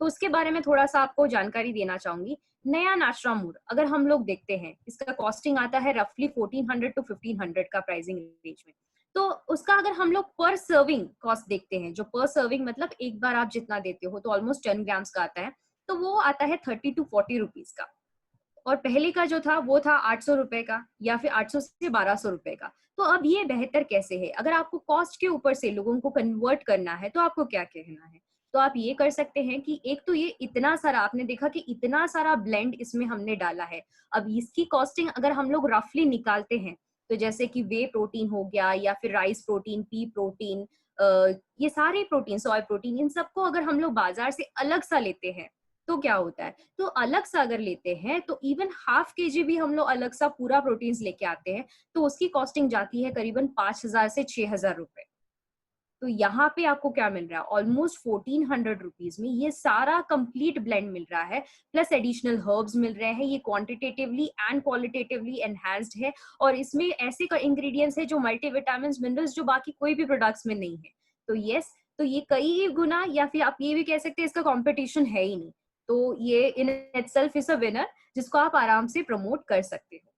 तो उसके बारे में थोड़ा सा आपको जानकारी देना चाहूंगी। नया नास्ट्रामोर अगर हम लोग देखते हैं इसका कॉस्टिंग आता है रफली 1400 to 1500 का प्राइसिंग रेंज में। तो उसका अगर हम लोग पर सर्विंग कॉस्ट देखते हैं, जो पर सर्विंग मतलब एक बार आप जितना देते हो तो ऑलमोस्ट 10 ग्राम्स का आता है, तो वो आता है 30 to 40 रुपीज का। और पहले का जो था वो था 800 रुपए का या फिर 800 से 1200 रुपए का। तो अब ये बेहतर कैसे है, अगर आपको कॉस्ट के ऊपर से लोगों को कन्वर्ट करना है तो आपको क्या कहना है, तो आप ये कर सकते हैं कि एक तो ये इतना सारा आपने देखा कि इतना सारा ब्लेंड इसमें हमने डाला है, अब इसकी कॉस्टिंग अगर हम लोग रफली निकालते हैं तो जैसे कि वे प्रोटीन हो गया या फिर राइस प्रोटीन, पी प्रोटीन, ये सारे प्रोटीन, सोया प्रोटीन, इन सबको अगर हम लोग बाजार से अलग सा लेते हैं तो क्या होता है, तो अलग सा अगर लेते हैं तो इवन हाफ केजी भी हम लोग अलग सा पूरा प्रोटीन्स लेके आते हैं तो उसकी कॉस्टिंग जाती है करीबन 5,000 से 6,000 रुपए। तो यहाँ पे आपको क्या मिल रहा है, ऑलमोस्ट 1400 रुपीज में ये सारा कंप्लीट ब्लेंड मिल रहा है, प्लस एडिशनल हर्ब्स मिल रहे हैं, ये क्वांटिटेटिवली एंड क्वालिटेटिवली एनहांस्ड है, और इसमें ऐसे इंग्रेडिएंट्स है जो मल्टीविटामिन मिनरल्स जो बाकी कोई भी प्रोडक्ट्स में नहीं है। तो यस, तो ये कई गुना, या फिर आप ये भी कह सकते हैं इसका कंपटीशन है ही नहीं, तो ये in itself is a winner जिसको आप आराम से प्रमोट कर सकते हो।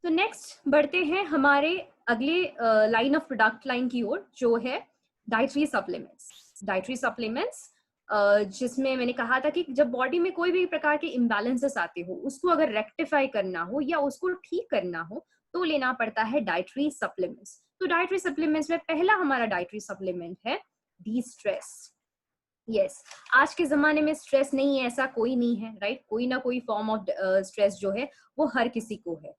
तो नेक्स्ट बढ़ते हैं हमारे अगले लाइन ऑफ प्रोडक्ट लाइन की ओर, जो है डाइटरी सप्लीमेंट्स। डाइटरी सप्लीमेंट्स जिसमें मैंने कहा था कि जब बॉडी में कोई भी प्रकार के इम्बैलेंसेस आते हो, उसको अगर रेक्टिफाई करना हो या उसको ठीक करना हो तो लेना पड़ता है डाइटरी सप्लीमेंट्स। तो डाइटरी सप्लीमेंट्स में पहला हमारा डाइटरी सप्लीमेंट है डी स्ट्रेस। यस, आज के जमाने में स्ट्रेस नहीं है ऐसा कोई नहीं है, राइट? कोई ना कोई फॉर्म ऑफ स्ट्रेस जो है वो हर किसी को है।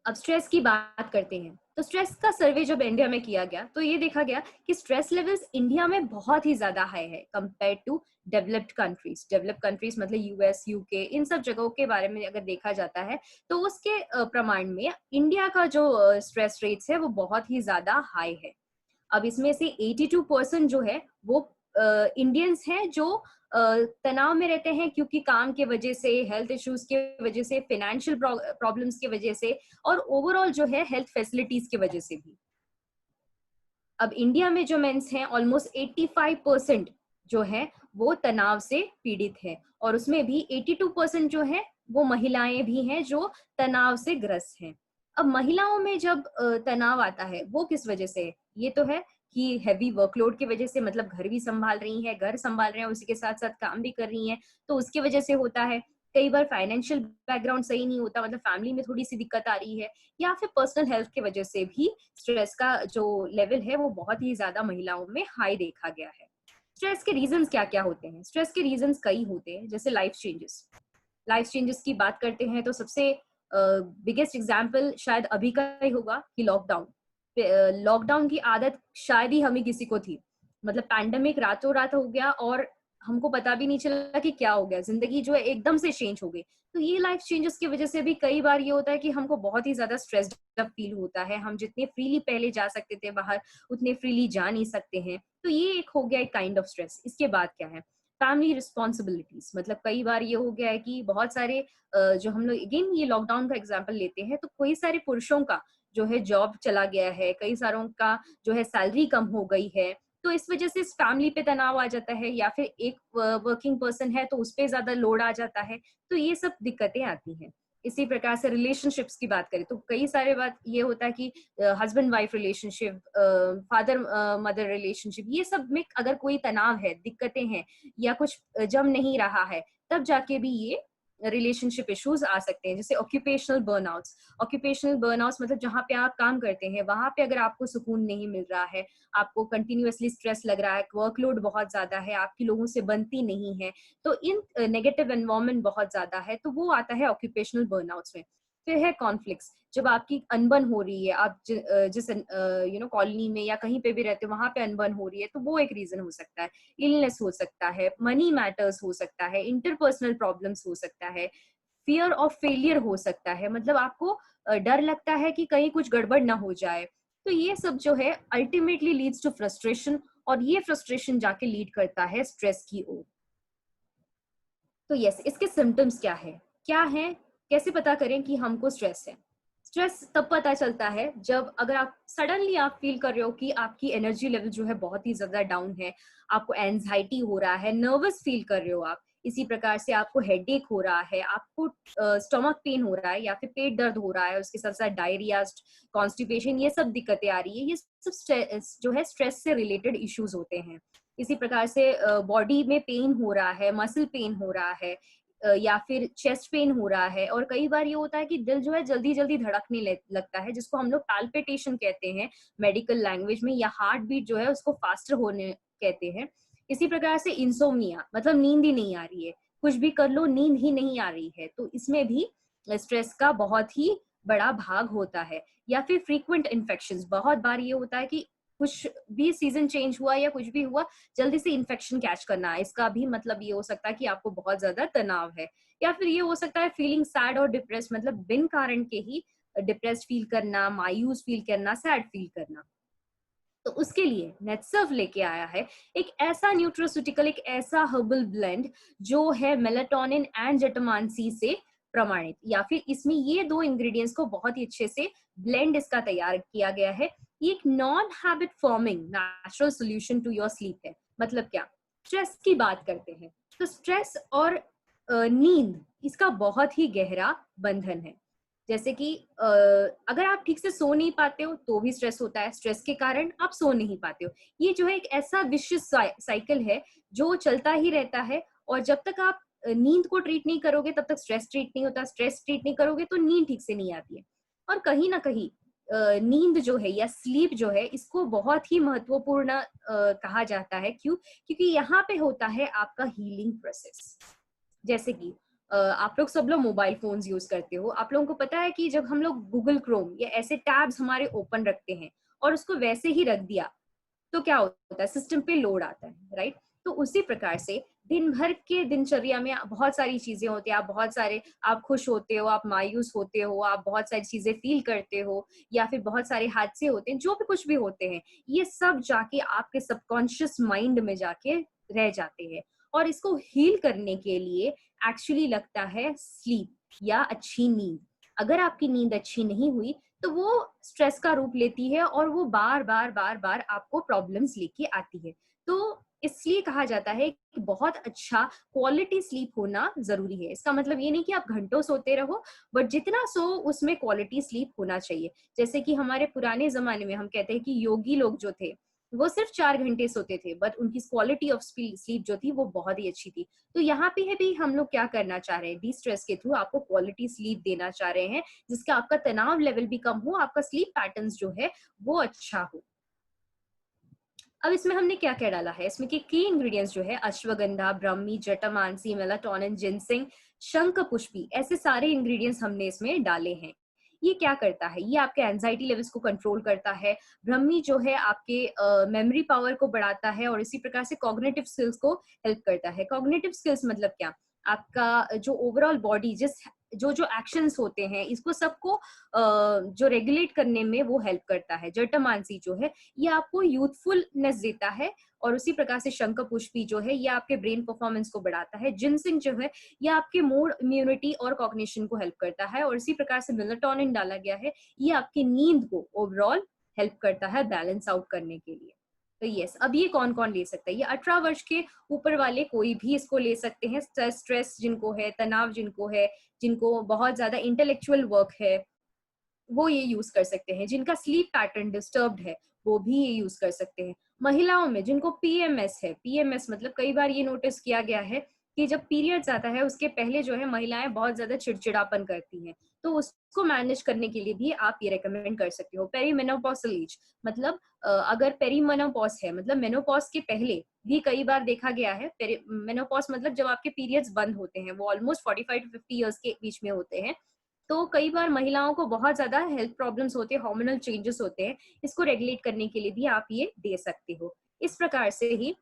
अब स्ट्रेस की बात करते हैं, तो स्ट्रेस का सर्वे जब इंडिया में किया गया तो ये देखा गया कि स्ट्रेस लेवल्स इंडिया में बहुत ही ज्यादा हाई है compare to developed countries. Developed countries मतलब यूएस, यूके, इन सब जगहों के बारे में अगर देखा जाता है तो उसके प्रमाण में इंडिया का जो स्ट्रेस रेट्स है वो बहुत ही ज्यादा हाई है। अब इसमें से 82% जो है वो इंडियंस हैं जो तनाव में रहते हैं, क्योंकि काम के वजह से, हेल्थ इश्यूज के वजह से, फाइनेंशियल प्रॉब्लम्स की वजह से, और ओवरऑल जो है हेल्थ फैसिलिटीज की वजह से भी। अब इंडिया में जो मेंस हैं ऑलमोस्ट 85% जो है वो तनाव से पीड़ित है, और उसमें भी 82% जो है वो महिलाएं भी हैं जो तनाव से ग्रस्त हैं। अब महिलाओं में जब तनाव आता है वो किस वजह से है? ये तो है कि हैवी वर्कलोड की वजह से, मतलब घर भी संभाल रही हैं, घर संभाल रहे हैं, उसी के साथ साथ काम भी कर रही हैं, तो उसकी वजह से होता है। कई बार फाइनेंशियल बैकग्राउंड सही नहीं होता, मतलब फैमिली में थोड़ी सी दिक्कत आ रही है, या फिर पर्सनल हेल्थ की वजह से भी स्ट्रेस का जो लेवल है वो बहुत ही ज्यादा महिलाओं में हाई देखा गया है। स्ट्रेस के रीजंस क्या क्या होते हैं? स्ट्रेस के रीजंस कई होते हैं, जैसे लाइफ चेंजेस। लाइफ चेंजेस की बात करते हैं तो सबसे बिगेस्ट एग्जाम्पल शायद अभी का ही होगा कि लॉकडाउन। लॉकडाउन की आदत शायद ही हमें किसी को थी, मतलब पैंडेमिक रातों रात हो गया और हमको पता भी नहीं चला कि क्या हो गया, जिंदगी जो है एकदम से चेंज हो गई। तो ये लाइफ चेंजेस की वजह से भी कई बार ये होता है कि हमको बहुत ही ज्यादा स्ट्रेस्ड फील होता है, हम जितने फ्रीली पहले जा सकते थे बाहर उतने फ्रीली जा नहीं सकते हैं, तो ये एक हो गया एक काइंड ऑफ स्ट्रेस। इसके बाद क्या है, फैमिली रिस्पॉन्सिबिलिटीज, मतलब कई बार ये हो गया है कि बहुत सारे जो हम लोग अगेन ये लॉकडाउन का एग्जाम्पल लेते हैं, तो कई सारे पुरुषों का जो है जॉब चला गया है, कई सारों का जो है सैलरी कम हो गई है, तो इस वजह से इस फैमिली पे तनाव आ जाता है, या फिर एक वर्किंग पर्सन है तो उस पर ज्यादा लोड आ जाता है, तो ये सब दिक्कतें आती हैं। इसी प्रकार से रिलेशनशिप्स की बात करें तो कई सारे बात ये होता है कि husband wife relationship, father mother relationship, ये सब में अगर कोई तनाव है, दिक्कतें हैं, या कुछ जम नहीं रहा है, तब जाके भी ये रिलेशनशिप इश्यूज आ सकते हैं। जैसे ऑक्यूपेशनल बर्नआउट्स। ऑक्यूपेशनल बर्नआउट्स मतलब जहाँ पे आप काम करते हैं वहां पे अगर आपको सुकून नहीं मिल रहा है, आपको कंटिन्यूअसली स्ट्रेस लग रहा है, वर्कलोड बहुत ज्यादा है, आपकी लोगों से बनती नहीं है, तो इन नेगेटिव एनवायरमेंट बहुत ज्यादा है, तो वो आता है ऑक्यूपेशनल बर्नआउट्स में। फिर है कॉन्फ्लिक्ट्स, जब आपकी अनबन हो रही है, आप जिस कॉलोनी में या कहीं पे भी रहते हो वहां पे अनबन हो रही है, तो वो एक रीजन हो सकता है। इलनेस हो सकता है, मनी मैटर्स हो सकता है, इंटरपर्सनल प्रॉब्लम्स हो सकता है, फियर ऑफ फेलियर हो सकता है, मतलब आपको डर लगता है कि कहीं कुछ गड़बड़ ना हो जाए। तो ये सब जो है अल्टीमेटली लीड्स टू फ्रस्ट्रेशन, और ये फ्रस्ट्रेशन जाके लीड करता है स्ट्रेस की ओर। तो यस, इसके सिम्टम्स क्या है, कैसे पता करें कि हमको स्ट्रेस है? स्ट्रेस तब पता चलता है जब अगर आप सडनली आप फील कर रहे हो कि आपकी एनर्जी लेवल जो है बहुत ही ज्यादा डाउन है, आपको एंजाइटी हो रहा है, नर्वस फील कर रहे हो आप, इसी प्रकार से आपको हेडेक हो रहा है, आपको स्टमक पेन हो रहा है, या फिर पेट दर्द हो रहा है, उसके साथ साथ डायरिया, कॉन्स्टिपेशन, ये सब दिक्कतें आ रही है, ये सब जो है स्ट्रेस से रिलेटेड इश्यूज होते हैं। इसी प्रकार से बॉडी में पेन हो रहा है, मसल पेन हो रहा है, या फिर चेस्ट पेन हो रहा है, और कई बार ये होता है कि दिल जो है जल्दी जल्दी धड़कने लगता है, जिसको हम लोग पैल्पिटेशन कहते हैं मेडिकल लैंग्वेज में, या हार्ट बीट जो है उसको फास्टर होने कहते हैं। इसी प्रकार से इंसोम्निया, मतलब नींद ही नहीं आ रही है, कुछ भी कर लो नींद ही नहीं आ रही है, तो इसमें भी स्ट्रेस का बहुत ही बड़ा भाग होता है। या फिर फ्रीक्वेंट इन्फेक्शंस, बहुत बार ये होता है कि कुछ भी सीजन चेंज हुआ या कुछ भी हुआ, जल्दी से इन्फेक्शन कैच करना, इसका भी मतलब ये हो सकता है कि आपको बहुत ज्यादा तनाव है। या फिर ये हो सकता है फीलिंग सैड और डिप्रेस, मतलब बिन कारण के ही डिप्रेस्ड फील करना, मायूस फील करना, सैड फील करना। तो उसके लिए नेटसर्व लेके आया है एक ऐसा न्यूट्रोस्यूटिकल, एक ऐसा हर्बल ब्लेंड जो है मेलाटोनिन एंड जटमांसी से प्रमाणित, या फिर इसमें ये दो इंग्रेडिएंट्स को बहुत ही अच्छे से ब्लेंड इसका तैयार किया गया है। ये एक non habit forming natural solution to your sleep है। मतलब क्या, स्ट्रेस की बात करते हैं तो स्ट्रेस और नींद इसका बहुत ही गहरा बंधन है। जैसे कि अगर आप ठीक से सो नहीं पाते हो तो भी स्ट्रेस होता है, स्ट्रेस के कारण आप सो नहीं पाते हो। ये जो है एक ऐसा विशिष्ट साइकिल है जो चलता ही रहता है, और जब तक आप नींद को ट्रीट नहीं करोगे तब तक स्ट्रेस ट्रीट नहीं होता, स्ट्रेस ट्रीट नहीं करोगे तो नींद ठीक से नहीं आती है। और कहीं ना कहीं नींद जो है या स्लीप जो है इसको बहुत ही महत्वपूर्ण कहा जाता है। क्यों? क्योंकि यहाँ पे होता है आपका हीलिंग प्रोसेस। जैसे कि आप लोग सब लोग मोबाइल फोन्स यूज करते हो, आप लोगों को पता है कि जब हम लोग गूगल क्रोम या ऐसे टैब्स हमारे ओपन रखते हैं और उसको वैसे ही रख दिया तो क्या होता है, सिस्टम पे लोड आता है, राइट? तो उसी प्रकार से दिन भर के दिनचर्या में बहुत सारी चीजें होती है, आप बहुत सारे, आप खुश होते हो, आप मायूस होते हो, आप बहुत सारी चीजें फील करते हो, या फिर बहुत सारे हादसे होते हैं, जो भी कुछ भी होते हैं, ये सब जाके आपके सबकॉन्शियस माइंड में जाके रह जाते हैं। और इसको हील करने के लिए एक्चुअली लगता है स्लीप या अच्छी नींद। अगर आपकी नींद अच्छी नहीं हुई तो वो स्ट्रेस का रूप लेती है और वो बार बार बार बार आपको प्रॉब्लम्स लेके आती है। तो इसलिए कहा जाता है कि बहुत अच्छा क्वालिटी स्लीप होना जरूरी है। इसका मतलब ये नहीं कि आप घंटों सोते रहो, बट जितना सो उसमें क्वालिटी स्लीप होना चाहिए। जैसे कि हमारे पुराने जमाने में हम कहते हैं कि योगी लोग जो थे वो सिर्फ 4 घंटे सोते थे, बट उनकी क्वालिटी ऑफ स्लीप जो थी वो बहुत ही अच्छी थी। तो यहाँ पे है भी हम लोग क्या करना चाह रहे हैं, डी स्ट्रेस के थ्रू आपको क्वालिटी स्लीप देना चाह रहे हैं, जिसका आपका तनाव लेवल भी कम हो, आपका स्लीप पैटर्न्स जो है वो अच्छा हो। अब इसमें हमने क्या क्या डाला है, इसमें की इंग्रेडिएंट्स जो है अश्वगंधा, ब्रह्मी, जटामांसी, मेलाटोनिन, जिनसिंग, शंख पुष्पी, ऐसे सारे इंग्रेडिएंट्स हमने इसमें डाले हैं। ये क्या करता है, ये आपके एंजाइटी लेवल्स को कंट्रोल करता है। ब्रह्मी जो है आपके मेमोरी पावर को बढ़ाता है, और इसी प्रकार से कॉग्निटिव स्किल्स को हेल्प करता है। कॉग्निटिव स्किल्स मतलब क्या, आपका जो ओवरऑल बॉडी जिस जो जो एक्शंस होते हैं इसको सबको जो रेगुलेट करने में वो हेल्प करता है। जटामांसी जो है ये आपको यूथफुलनेस देता है, और उसी प्रकार से शंख पुष्पी जो है ये आपके ब्रेन परफॉर्मेंस को बढ़ाता है। जिनसिंग जो है ये आपके मूड, इम्यूनिटी और कॉग्निशन को हेल्प करता है, और इसी प्रकार से मेलाटोनिन डाला गया है, ये आपकी नींद को ओवरऑल हेल्प करता है बैलेंस आउट करने के लिए। तो यस, अब ये कौन कौन ले सकता है, ये 18 वर्ष के ऊपर वाले कोई भी इसको ले सकते हैं। स्ट्रेस जिनको है, तनाव जिनको है, जिनको बहुत ज्यादा इंटेलेक्चुअल वर्क है, वो ये यूज कर सकते हैं। जिनका स्लीप पैटर्न डिस्टर्ब्ड है वो भी ये यूज कर सकते हैं। महिलाओं में जिनको पीएमएस है, पीएमएस मतलब कई बार ये नोटिस किया गया है कि जब पीरियड्स आता है उसके पहले जो है महिलाएं बहुत ज्यादा चिड़चिड़ापन करती हैं, तो उसको मैनेज करने के लिए भी आप ये रेकमेंड कर सकते हो। पेरीमेनोपॉसल एज मतलब अगर पेरीमेनोपॉज है, मतलब मेनोपॉज के पहले भी कई बार देखा गया है। मेनोपॉज मतलब जब आपके पीरियड्स बंद होते हैं, वो ऑलमोस्ट 45 to 50 ईयर्स के बीच में होते हैं, तो कई बार महिलाओं को बहुत ज्यादा हेल्थ प्रॉब्लम्स होते हैं, हार्मोनल चेंजेस होते हैं, इसको रेगुलेट करने के लिए भी आप ये दे सकते हो। इस प्रकार से ही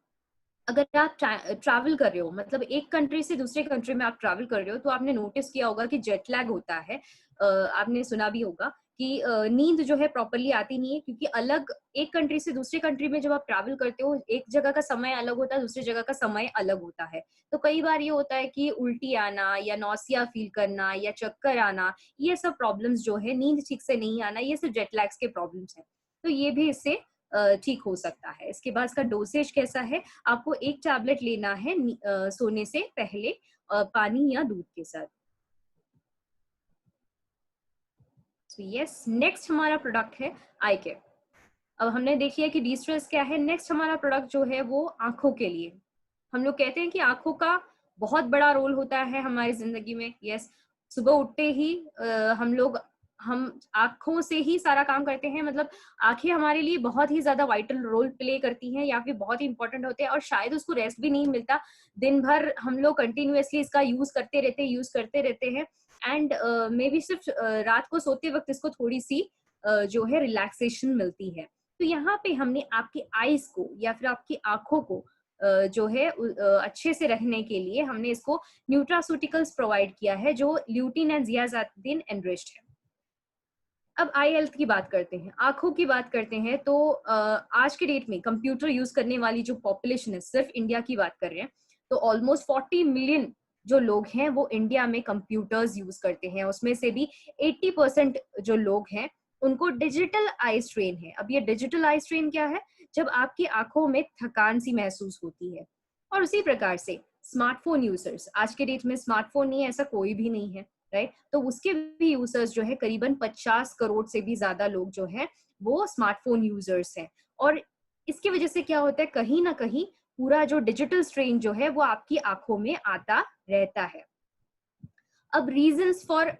अगर आप ट्रैवल कर रहे हो, मतलब एक कंट्री से दूसरे कंट्री में आप ट्रैवल कर रहे हो, तो आपने नोटिस किया होगा कि जेट लैग होता है। आपने सुना भी होगा कि नींद जो है प्रॉपरली आती नहीं है, क्योंकि अलग एक कंट्री से दूसरे कंट्री में जब आप ट्रैवल करते हो, एक जगह का समय अलग होता है, दूसरी जगह का समय अलग होता है। तो कई बार ये होता है कि उल्टी आना या नौसिया फील करना या चक्कर आना, ये सब प्रॉब्लम्स जो है, नींद ठीक से नहीं आना, ये सब जेट लैग्स के प्रॉब्लम्स हैं। तो ये भी इससे ठीक हो सकता है। इसके बाद इसका डोसेज कैसा है, आपको एक टैबलेट लेना है सोने से पहले पानी या दूध के साथ। यस, नेक्स्ट हमारा प्रोडक्ट है आई केयर। अब हमने देख लिया कि डी स्ट्रेस क्या है। नेक्स्ट हमारा प्रोडक्ट जो है वो आंखों के लिए। हम लोग कहते हैं कि आंखों का बहुत बड़ा रोल होता है हमारी जिंदगी में। यस, सुबह उठते ही हम आंखों से ही सारा काम करते हैं, मतलब आंखें हमारे लिए बहुत ही ज्यादा वाइटल रोल प्ले करती हैं, या फिर बहुत ही इंपॉर्टेंट होते हैं, और शायद उसको रेस्ट भी नहीं मिलता। दिन भर हम लोग कंटिन्यूअसली इसका यूज करते रहते हैं, एंड मे बी सिर्फ रात को सोते वक्त इसको थोड़ी सी जो है रिलैक्सेशन मिलती है। तो यहाँ पे हमने आपकी आईज को या फिर आपकी आंखों को जो है अच्छे से रखने के लिए हमने इसको न्यूट्रास्यूटिकल्स प्रोवाइड किया है जो ल्यूटिन एंड जियाजातिन एनरिच्ड है। अब आई हेल्थ की बात करते हैं, आंखों की बात करते हैं, तो आज के डेट में कंप्यूटर यूज करने वाली जो पॉपुलेशन है, सिर्फ इंडिया की बात कर रहे हैं, तो ऑलमोस्ट 40 मिलियन जो लोग हैं वो इंडिया में कंप्यूटर्स यूज करते हैं। उसमें से भी 80% जो लोग हैं उनको डिजिटल आई स्ट्रेन है। अब ये डिजिटल आई स्ट्रेन क्या है? जब आपकी आंखों में थकान सी महसूस होती है। और उसी प्रकार से स्मार्टफोन यूजर्स, आज के डेट में स्मार्टफोन नहीं है ऐसा कोई भी नहीं है, राइट? तो उसके भी यूजर्स जो है करीबन 50 करोड़ से भी ज्यादा लोग जो है वो स्मार्टफोन यूजर्स हैं। और इसकी वजह से क्या होता है, कहीं ना कहीं पूरा जो डिजिटल स्ट्रेन जो है वो आपकी आंखों में आता रहता है। अब रीजंस फॉर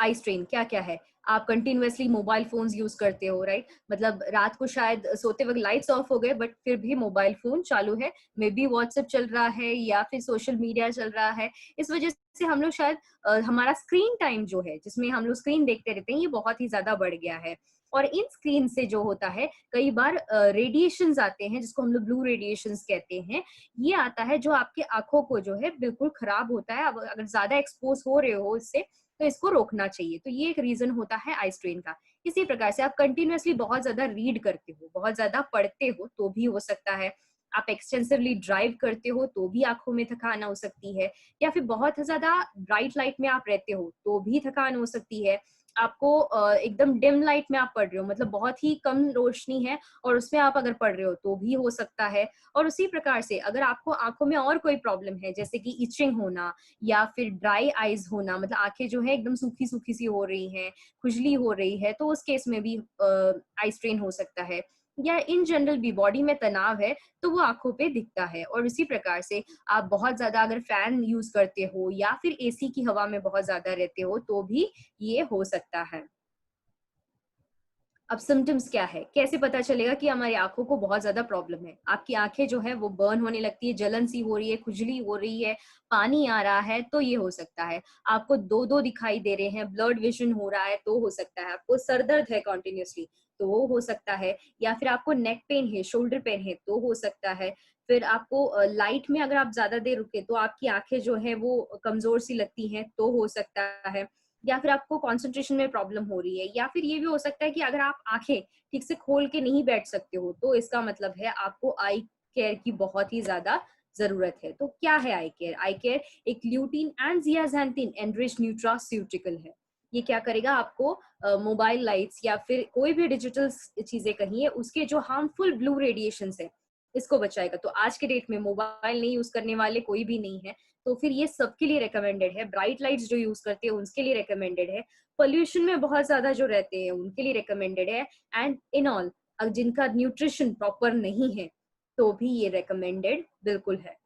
आई स्ट्रेन क्या क्या है? आप कंटिन्यूअसली मोबाइल फोन्स यूज करते हो, राइट? मतलब रात को शायद सोते वक्त लाइट्स ऑफ हो गए बट फिर भी मोबाइल फोन चालू है, मे बी व्हाट्सएप चल रहा है या फिर सोशल मीडिया चल रहा है। इस वजह से हम लोग शायद हमारा स्क्रीन टाइम जो है जिसमें हम लोग स्क्रीन देखते रहते हैं ये बहुत ही ज्यादा बढ़ गया है। और इन स्क्रीन से जो होता है कई बार रेडिएशंस आते हैं जिसको हम लोग ब्लू रेडिएशंस कहते हैं। ये आता है जो आपकी आंखों को जो है बिल्कुल खराब होता है। अब अगर ज्यादा एक्सपोज हो रहे हो इससे तो इसको रोकना चाहिए। तो ये एक रीजन होता है आई स्ट्रेन का। इसी प्रकार से आप कंटिन्यूअसली बहुत ज्यादा रीड करते हो, बहुत ज्यादा पढ़ते हो तो भी हो सकता है। आप एक्सटेंसिवली ड्राइव करते हो तो भी आंखों में थकान हो सकती है। या फिर बहुत ज्यादा ब्राइट लाइट में आप रहते हो तो भी थकान हो सकती है। आपको एकदम डिम लाइट में आप पढ़ रहे हो, मतलब बहुत ही कम रोशनी है और उसमें आप अगर पढ़ रहे हो तो भी हो सकता है। और उसी प्रकार से अगर आपको आंखों में और कोई प्रॉब्लम है जैसे कि इचिंग होना या फिर ड्राई आईज होना, मतलब आंखें जो है एकदम सूखी सूखी सी हो रही हैं, खुजली हो रही है, तो उस केस में भी आई स्ट्रेन हो सकता है। या इन जनरल भी बॉडी में तनाव है तो वो आंखों पे दिखता है। और इसी प्रकार से आप बहुत ज्यादा अगर फैन यूज करते हो या फिर एसी की हवा में बहुत ज्यादा रहते हो तो भी ये हो सकता है। अब सिम्टम्स क्या है, कैसे पता चलेगा कि हमारी आंखों को बहुत ज्यादा प्रॉब्लम है? आपकी आंखें जो है वो बर्न होने लगती है, जलन सी हो रही है, खुजली हो रही है, पानी आ रहा है, तो ये हो सकता है। आपको दो दो दिखाई दे रहे हैं, ब्लड विजन हो रहा है तो हो सकता है। आपको सर दर्द है कंटिन्यूअसली तो वो हो सकता है। या फिर आपको नेक पेन है, शोल्डर पेन है तो हो सकता है। फिर आपको लाइट में अगर आप ज्यादा देर रुके तो आपकी आंखें जो है वो कमजोर सी लगती हैं तो हो सकता है। या फिर आपको कंसंट्रेशन में प्रॉब्लम हो रही है। या फिर ये भी हो सकता है कि अगर आप आंखें ठीक से खोल के नहीं बैठ सकते हो तो इसका मतलब है आपको आई केयर की बहुत ही ज्यादा जरूरत है। तो क्या है आई केयर? आई केयर एक ल्यूटिन एंड जियाजांथिन एनरिच्ड न्यूट्रास्यूटिकल है। ये क्या करेगा, आपको मोबाइल लाइट्स या फिर कोई भी डिजिटल चीजें कहिए उसके जो हार्मफुल ब्लू रेडिएशंस है इसको बचाएगा। तो आज के डेट में मोबाइल नहीं यूज करने वाले कोई भी नहीं है, तो फिर ये सबके लिए रिकमेंडेड है। ब्राइट लाइट्स जो यूज करते हैं उनके लिए रिकमेंडेड है। पोल्यूशन में बहुत ज्यादा जो रहते हैं उनके लिए रिकमेंडेड है। एंड इन ऑल जिनका न्यूट्रिशन प्रॉपर नहीं है तो भी ये रिकमेंडेड बिल्कुल है।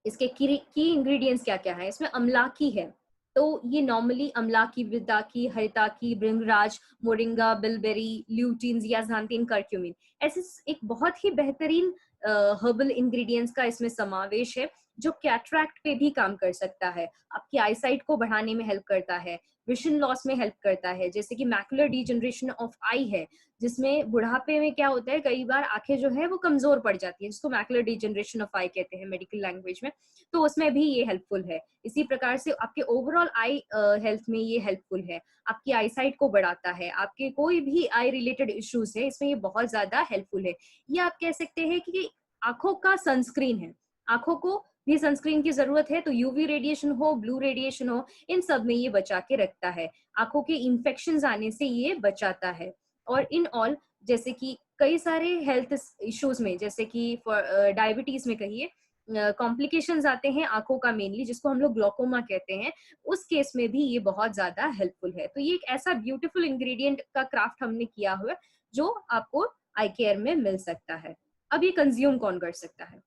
इसके की इंग्रेडिएंट्स क्या क्या है? इसमें अमलाकी है, तो ये नॉर्मली अमलाकी, विदाकी, हरिताकी, भृंगराज, मोरिंगा, बिलबेरी, ल्यूटिन, जियाजांथिन, करक्यूमिन, ऐसे एक बहुत ही बेहतरीन हर्बल इंग्रेडिएंट्स का इसमें समावेश है जो कैटरैक्ट पे भी काम कर सकता है, आपकी आईसाइट को बढ़ाने में हेल्प करता है, विजन लॉस में हेल्प करता है, जैसे कि मैकुलर डिजनरेशन ऑफ आई है जिसमें बुढ़ापे में क्या होता है कई बार आंखें जो है वो कमजोर पड़ जाती है, जिसको मैकुलर डिजनरेशन ऑफ आई कहते हैं मेडिकल लैंग्वेज में, तो उसमें भी ये हेल्पफुल है। इसी प्रकार से आपके ओवरऑल आई हेल्थ में ये हेल्पफुल है, आपकी आई साइट को बढ़ाता है, आपके कोई भी आई रिलेटेड इश्यूज है इसमें ये बहुत ज्यादा हेल्पफुल है। ये आप कह सकते हैं कि आंखों का सनस्क्रीन है। आंखों को भी सनस्क्रीन की जरूरत है, तो यूवी रेडिएशन हो, ब्लू रेडिएशन हो, इन सब में ये बचा के रखता है, आंखों के इंफेक्शन आने से ये बचाता है। और इन ऑल जैसे कि कई सारे हेल्थ इश्यूज में जैसे कि डायबिटीज में कहिए कॉम्प्लिकेशंस आते हैं आंखों का मेनली, जिसको हम लोग ग्लोकोमा कहते हैं, उस केस में भी ये बहुत ज्यादा हेल्पफुल है। तो ये एक ऐसा ब्यूटीफुल इंग्रेडिएंट का क्राफ्ट हमने किया हुआ है जो आपको आई केयर में मिल सकता है। अब ये कंज्यूम कौन कर सकता है?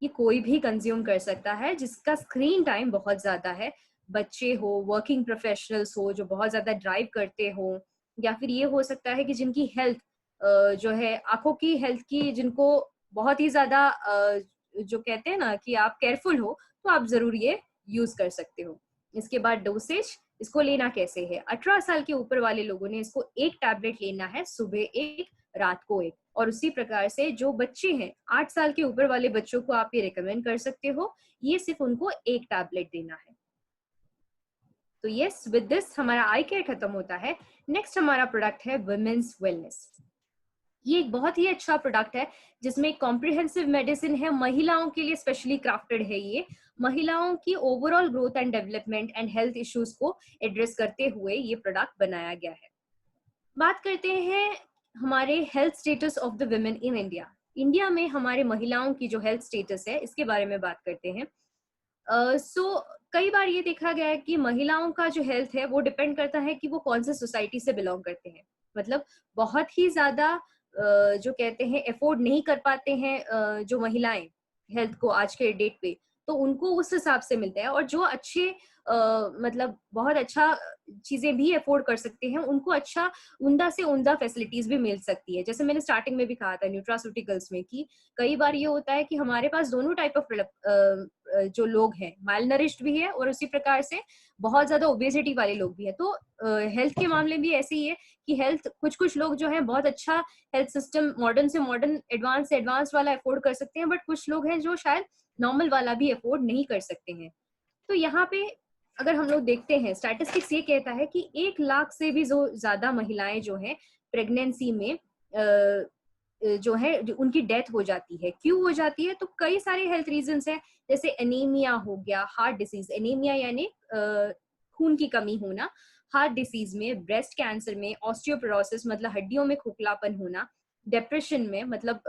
ये कोई भी कंज्यूम कर सकता है जिसका स्क्रीन टाइम बहुत ज्यादा है, बच्चे हो, वर्किंग प्रोफेशनल्स हो जो बहुत ज्यादा ड्राइव करते हो, या फिर ये हो सकता है कि जिनकी हेल्थ जो है आंखों की हेल्थ की जिनको बहुत ही ज्यादा जो कहते हैं ना कि आप केयरफुल हो, तो आप जरूर ये यूज कर सकते हो। इसके बाद डोसेज, इसको लेना कैसे है। 18 साल के ऊपर वाले लोगों ने इसको एक टैबलेट लेना है, सुबह एक, रात को एक। और उसी प्रकार से जो बच्चे हैं 8 साल के ऊपर वाले बच्चों को आप ये रिकमेंड कर सकते हो, ये सिर्फ उनको एक टैबलेट देना है। तो यस, विद दिस हमारा आई केयर खत्म होता है। नेक्स्ट हमारा प्रोडक्ट है वुमेन्स वेलनेस। ये एक बहुत ही अच्छा प्रोडक्ट है जिसमें एक कॉम्प्रिहेंसिव मेडिसिन है, महिलाओं के लिए स्पेशली क्राफ्टेड है। ये महिलाओं की overall growth and development and health issues को एड्रेस करते हुए ये प्रोडक्ट बनाया गया है। बात करते हैं हमारे health status of the women in India. India में हमारे महिलाओं की जो हेल्थ स्टेटस है इसके बारे में बात करते हैं। कई बार ये देखा गया है कि महिलाओं का जो हेल्थ है वो डिपेंड करता है कि वो कौन से सोसाइटी से बिलोंग करते हैं। मतलब बहुत ही ज्यादा जो कहते हैं एफोर्ड नहीं कर पाते हैं जो महिलाएं हेल्थ को आज के डेट पे, तो उनको उस हिसाब से मिलता है। और जो अच्छे मतलब बहुत अच्छा चीजें भी अफोर्ड कर सकते हैं, उनको अच्छा उम्दा से उम्दा फैसिलिटीज भी मिल सकती है। जैसे मैंने स्टार्टिंग में भी कहा था न्यूट्रास्यूटिकल्स में कि कई बार ये होता है कि हमारे पास दोनों टाइप ऑफ जो लोग हैं, माइल नरिश्ड भी है और उसी प्रकार से बहुत ज्यादा ओबेसिटी वाले लोग भी है। तो हेल्थ के मामले भी ऐसे ही है कि हेल्थ कुछ लोग जो है बहुत अच्छा हेल्थ सिस्टम मॉडर्न से मॉडर्न, एडवांस से एडवांस वाला अफोर्ड कर सकते हैं, बट कुछ लोग हैं जो शायद नॉर्मल वाला भी अफोर्ड नहीं कर सकते हैं। तो यहाँ पे अगर हम लोग देखते हैं, स्टैटिस्टिक्स ये कहता है कि 1 लाख से भी जो ज्यादा महिलाएं जो हैं प्रेगनेंसी में जो है उनकी डेथ हो जाती है। क्यों हो जाती है? तो कई सारे हेल्थ रीजंस हैं, जैसे एनीमिया हो गया, हार्ट डिसीज, एनीमिया यानी खून की कमी होना, हार्ट डिसीज में, ब्रेस्ट कैंसर में, ऑस्टियोपोरोसिस मतलब हड्डियों में खोखलापन होना, डिप्रेशन में मतलब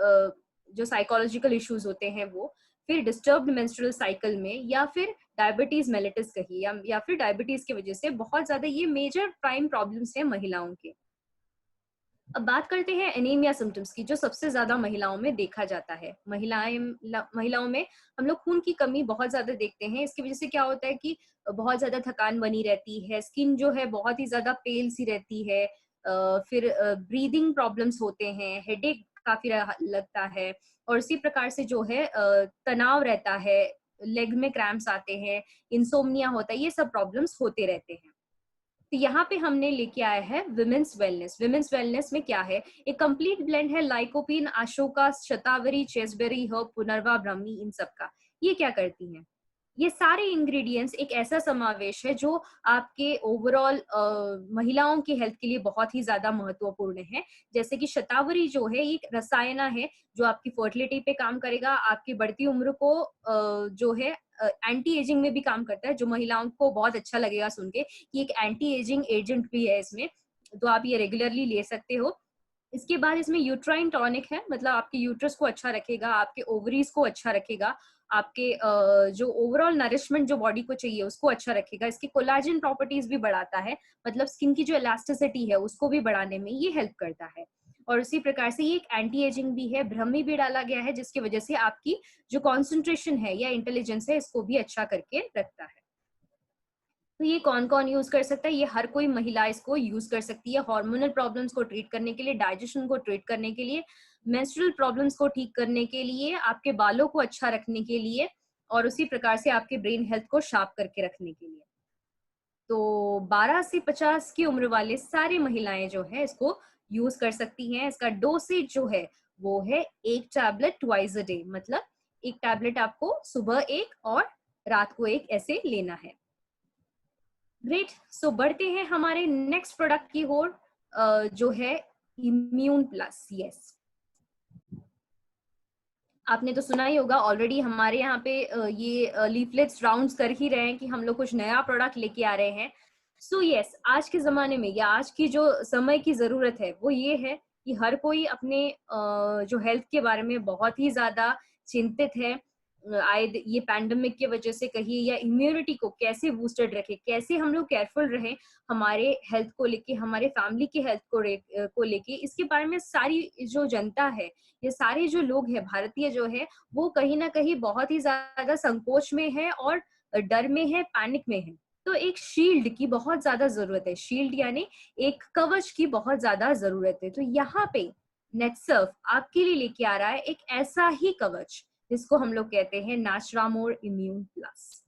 जो साइकोलॉजिकल इश्यूज होते हैं वो, फिर डिस्टर्ब्ड मेंस्ट्रुअल साइकिल में, या फिर डायबिटीज मेलिटस कही या फिर डायबिटीज की वजह से बहुत ज्यादा ये मेजर प्राइम प्रॉब्लम्स हैं महिलाओं के। अब बात करते हैं एनीमिया सिम्टम्स की, जो सबसे ज्यादा महिलाओं में देखा जाता है। महिलाओं में हम लोग खून की कमी बहुत ज्यादा देखते हैं। इसकी वजह से क्या होता है कि बहुत ज्यादा थकान बनी रहती है, स्किन जो है बहुत ही ज्यादा पेल सी रहती है, फिर ब्रीदिंग प्रॉब्लम्स होते हैं, हेडेक काफी लगता है, और इसी प्रकार से जो है तनाव रहता है, लेग में क्रैम्प्स आते हैं, इंसोम्निया होता है, ये सब प्रॉब्लम्स होते रहते हैं। तो यहाँ पे हमने लेके आया है विमेन्स वेलनेस। विमेन्स वेलनेस में क्या है? एक कंप्लीट ब्लेंड है लाइकोपीन, अशोका, शतावरी, चेसबेरी, हर्ब, पुनर्वा, ब्राह्मी, इन सब का। ये क्या करती हैं? ये सारे इंग्रेडिएंट्स एक ऐसा समावेश है जो आपके ओवरऑल महिलाओं की हेल्थ के लिए बहुत ही ज्यादा महत्वपूर्ण है। जैसे कि शतावरी जो है एक रसायना है जो आपकी फर्टिलिटी पे काम करेगा, आपकी बढ़ती उम्र को जो है एंटी एजिंग में भी काम करता है, जो महिलाओं को बहुत अच्छा लगेगा सुन के कि एक एंटी एजिंग एजेंट भी है इसमें। तो आप ये रेगुलरली ले सकते हो। इसके बाद इसमें यूट्राइन टॉनिक है, मतलब आपके यूट्रस को अच्छा रखेगा, आपके ओवरीज को अच्छा रखेगा, आपके जो ओवरऑल नरिशमेंट जो बॉडी को चाहिए उसको अच्छा रखेगा। इसके कोलाजन प्रॉपर्टीज भी बढ़ाता है, मतलब स्किन की जो इलास्टिसिटी है उसको भी बढ़ाने में ये हेल्प करता है। और उसी प्रकार से ये एक एंटी एजिंग भी है। ब्रह्मी भी डाला गया है जिसकी वजह से आपकी जो कॉन्सेंट्रेशन है या इंटेलिजेंस है इसको भी अच्छा करके रखता है। तो ये कौन कौन यूज कर सकता है? ये हर कोई महिला इसको यूज कर सकती है। हार्मोनल प्रॉब्लम्स को ट्रीट करने के लिए, डाइजेशन को ट्रीट करने के लिए, मेंस्ट्रुअल प्रॉब्लम्स को ठीक करने के लिए, आपके बालों को अच्छा रखने के लिए, और उसी प्रकार से आपके ब्रेन हेल्थ को शार्प करके रखने के लिए। तो 12 से 50 की उम्र वाले सारी महिलाएं जो है इसको यूज कर सकती हैं। इसका डोसेज जो है वो है 1 टैबलेट ट्वाइस अ डे, मतलब 1 टैबलेट आपको सुबह 1 और रात को 1 ऐसे लेना है। ग्रेट। सो बढ़ते हैं हमारे नेक्स्ट प्रोडक्ट की ओर, जो है इम्यून प्लस। यस, आपने तो सुना ही होगा ऑलरेडी, हमारे यहाँ पे ये लीफलेट्स राउंड्स कर ही रहे हैं कि हम लोग कुछ नया प्रोडक्ट लेके आ रहे हैं। सो यस, आज के जमाने में या आज की जो समय की जरूरत है वो ये है कि हर कोई अपने जो हेल्थ के बारे में बहुत ही ज्यादा चिंतित है। आए ये पैंडेमिक की वजह से कहिए, या इम्यूनिटी को कैसे बूस्टेड रखे, कैसे हम लोग केयरफुल रहे हमारे हेल्थ को लेके, हमारे फैमिली के हेल्थ को लेके, इसके बारे में सारी जो जनता है, ये सारे जो लोग हैं भारतीय जो है, वो कहीं ना कहीं बहुत ही ज्यादा संकोच में है और डर में है, पैनिक में है। तो एक शील्ड की बहुत ज्यादा जरूरत है। शील्ड यानी एक कवच की बहुत ज्यादा जरूरत है। तो यहाँ पे नेटसर्फ आपके लिए लेके आ रहा है एक ऐसा ही कवच जिसको हम लोग कहते हैं नेचुरामोर immune plus,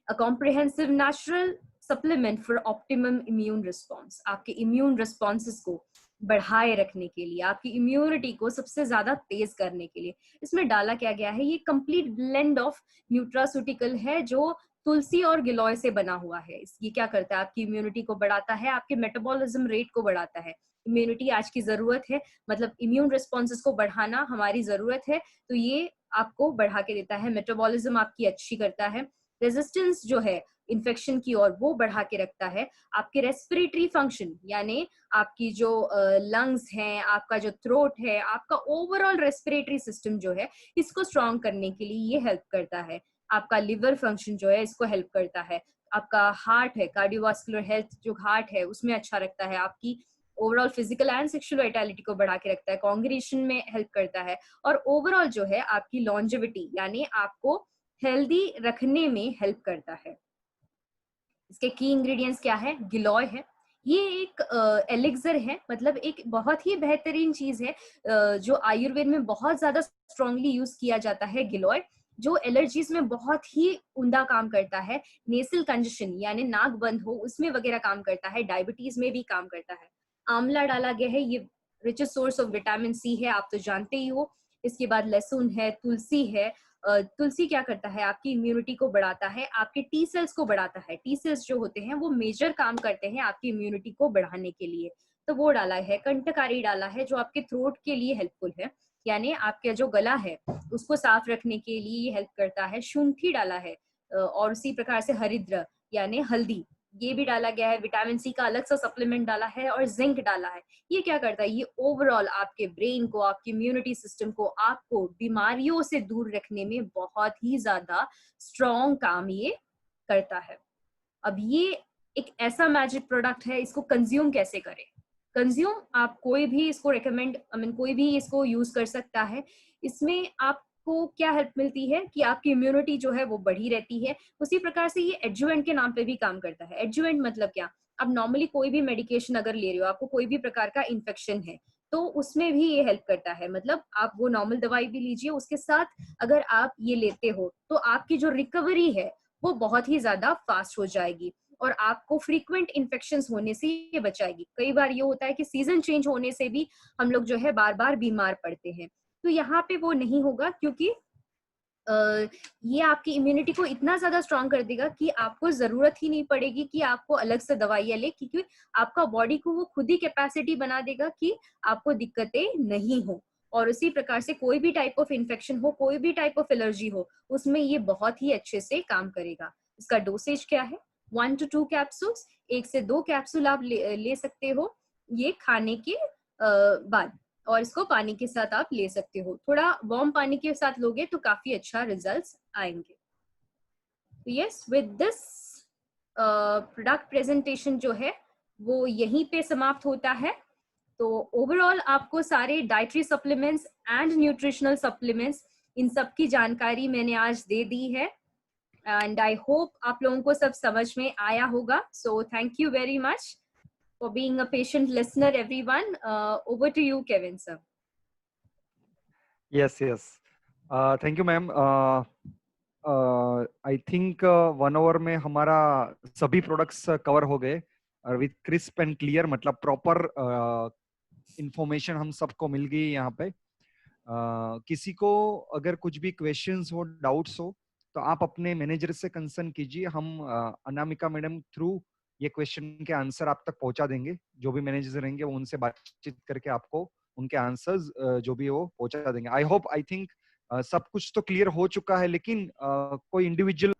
a comprehensive natural supplement for optimum immune response, आपके इम्यून रिस्पॉन्सेस को बढ़ाए रखने के लिए, आपकी इम्यूनिटी को सबसे ज्यादा तेज करने के लिए। इसमें डाला क्या गया है, ये कंप्लीट ब्लेंड ऑफ न्यूट्रास्यूटिकल है जो तुलसी और गिलोय से बना हुआ है। ये क्या करता है, आपकी इम्यूनिटी को बढ़ाता है, आपके मेटाबॉलिज्म रेट को बढ़ाता है। इम्यूनिटी आज की जरूरत है, मतलब इम्यून रिस्पॉन्सेस को बढ़ाना हमारी जरूरत है, तो ये आपको बढ़ा के देता है। मेटाबॉलिज्म आपकी अच्छी करता है, रेजिस्टेंस जो है इन्फेक्शन की ओर वो बढ़ा के रखता है। आपके रेस्पिरेटरी फंक्शन यानी आपकी जो लंग्स हैं, आपका जो थ्रोट है, आपका ओवरऑल रेस्पिरेटरी सिस्टम जो है, इसको स्ट्रॉन्ग करने के लिए ये हेल्प करता है। आपका लिवर फंक्शन जो है इसको हेल्प करता है। आपका हार्ट है, कार्डियोवास्कुलर हेल्थ जो हार्ट है उसमें अच्छा रखता है। आपकी overall physical and sexual vitality को बढ़ा के रखता है, कांग्रेशन में हेल्प करता है, और ओवरऑल जो है आपकी लॉन्जेविटी यानी आपको हेल्दी रखने में हेल्प करता है। इसके की इंग्रेडिएंट्स क्या है, गिलोय है। ये एक एलिक्सर है, मतलब एक बहुत ही बेहतरीन चीज है जो आयुर्वेद में बहुत ज्यादा स्ट्रांगली यूज किया जाता है। गिलोय जो एलर्जीज में बहुत ही उम्दा काम करता है, नेसल कंजेशन यानी नाक बंद हो उसमें वगैरह काम करता है, डायबिटीज में भी काम करता है। आंवला डाला गया है, ये richest source of vitamin C है, आप तो जानते ही हो। इसके बाद लहसुन है, तुलसी है। तुलसी क्या करता है, आपकी इम्यूनिटी को बढ़ाता है, आपके टी सेल्स को बढ़ाता है। टी सेल्स जो होते हैं वो मेजर काम करते हैं आपकी इम्यूनिटी को बढ़ाने के लिए, तो वो डाला है। कंटकारी डाला है जो आपके थ्रोट के लिए हेल्पफुल है, यानी आपका जो गला है उसको साफ रखने के लिए ये हेल्प करता है। शुंठी डाला है, और उसी प्रकार से हरिद्र यानी हल्दी, ये भी डाला गया है। विटामिन सी का अलग सा सप्लीमेंट डाला है, और जिंक डाला है। ये क्या करता है, ये ओवरऑल आपके ब्रेन को, आपकी इम्यूनिटी सिस्टम को, आपको बीमारियों से दूर रखने में बहुत ही ज्यादा स्ट्रॉन्ग काम ये करता है। अब ये एक ऐसा मैजिक प्रोडक्ट है, इसको कंज्यूम कैसे करें। कंज्यूम आप कोई भी इसको रेकमेंड, कोई भी इसको यूज कर सकता है। इसमें आपको क्या हेल्प मिलती है कि आपकी इम्यूनिटी जो है वो बढ़ी रहती है। उसी प्रकार से ये एडजुवेंट के नाम पे भी काम करता है। एडजुवेंट मतलब क्या, अब नॉर्मली कोई भी मेडिकेशन अगर ले रहे हो, आपको कोई भी प्रकार का इन्फेक्शन है, तो उसमें भी ये हेल्प करता है। मतलब आप वो नॉर्मल दवाई भी लीजिए, उसके साथ अगर आप ये लेते हो तो आपकी जो रिकवरी है वो बहुत ही ज्यादा फास्ट हो जाएगी, और आपको फ्रीक्वेंट इन्फेक्शंस होने से ये बचाएगी। कई बार ये होता है कि सीजन चेंज होने से भी हम लोग जो है बार बार बीमार पड़ते हैं, तो यहाँ पे वो नहीं होगा, क्योंकि ये आपकी इम्यूनिटी को इतना ज्यादा स्ट्रांग कर देगा कि आपको जरूरत ही नहीं पड़ेगी कि आपको अलग से दवाइयां ले, क्योंकि आपका बॉडी को वो खुद ही कैपेसिटी बना देगा कि आपको दिक्कतें नहीं हो। और उसी प्रकार से कोई भी टाइप ऑफ इन्फेक्शन हो, कोई भी टाइप ऑफ एलर्जी हो, उसमें ये बहुत ही अच्छे से काम करेगा। इसका डोसेज क्या है, 1 to 2 कैप्सूल्स, 1 से 2 कैप्सूल आप ले सकते हो ये खाने के बाद, और इसको पानी के साथ आप ले सकते हो। थोड़ा वार्म पानी के साथ लोगे तो काफी अच्छा रिजल्ट्स आएंगे। Yes, with this product presentation जो है वो यहीं पे समाप्त होता है। तो ओवरऑल आपको सारे dietary supplements and nutritional supplements, इन सब की जानकारी मैंने आज दे दी है, एंड आई होप आप लोगों को सब समझ में आया होगा। So thank you very much for being a patient listener, everyone. Over to you, Kevin, sir. Yes, yes. Thank you, ma'am. I think 1 hour में हमारा सभी प्रोडक्ट्स कवर हो गए, और विथ क्रिस्प एंड क्लियर, मतलब प्रॉपर इंफॉर्मेशन हम सबको मिल गई यहाँ पे। किसी को अगर कुछ भी क्वेश्चंस हो, डाउट्स हो, तो आप अपने मैनेजर से कंसर्न कीजिए। हम अनामिका मैडम थ्रू ये क्वेश्चन के आंसर आप तक पहुंचा देंगे। जो भी मैनेजर रहेंगे वो उनसे बातचीत करके आपको उनके आंसर्स जो भी वो पहुंचा देंगे। आई होप, आई थिंक सब कुछ तो क्लियर हो चुका है, लेकिन कोई इंडिविजुअल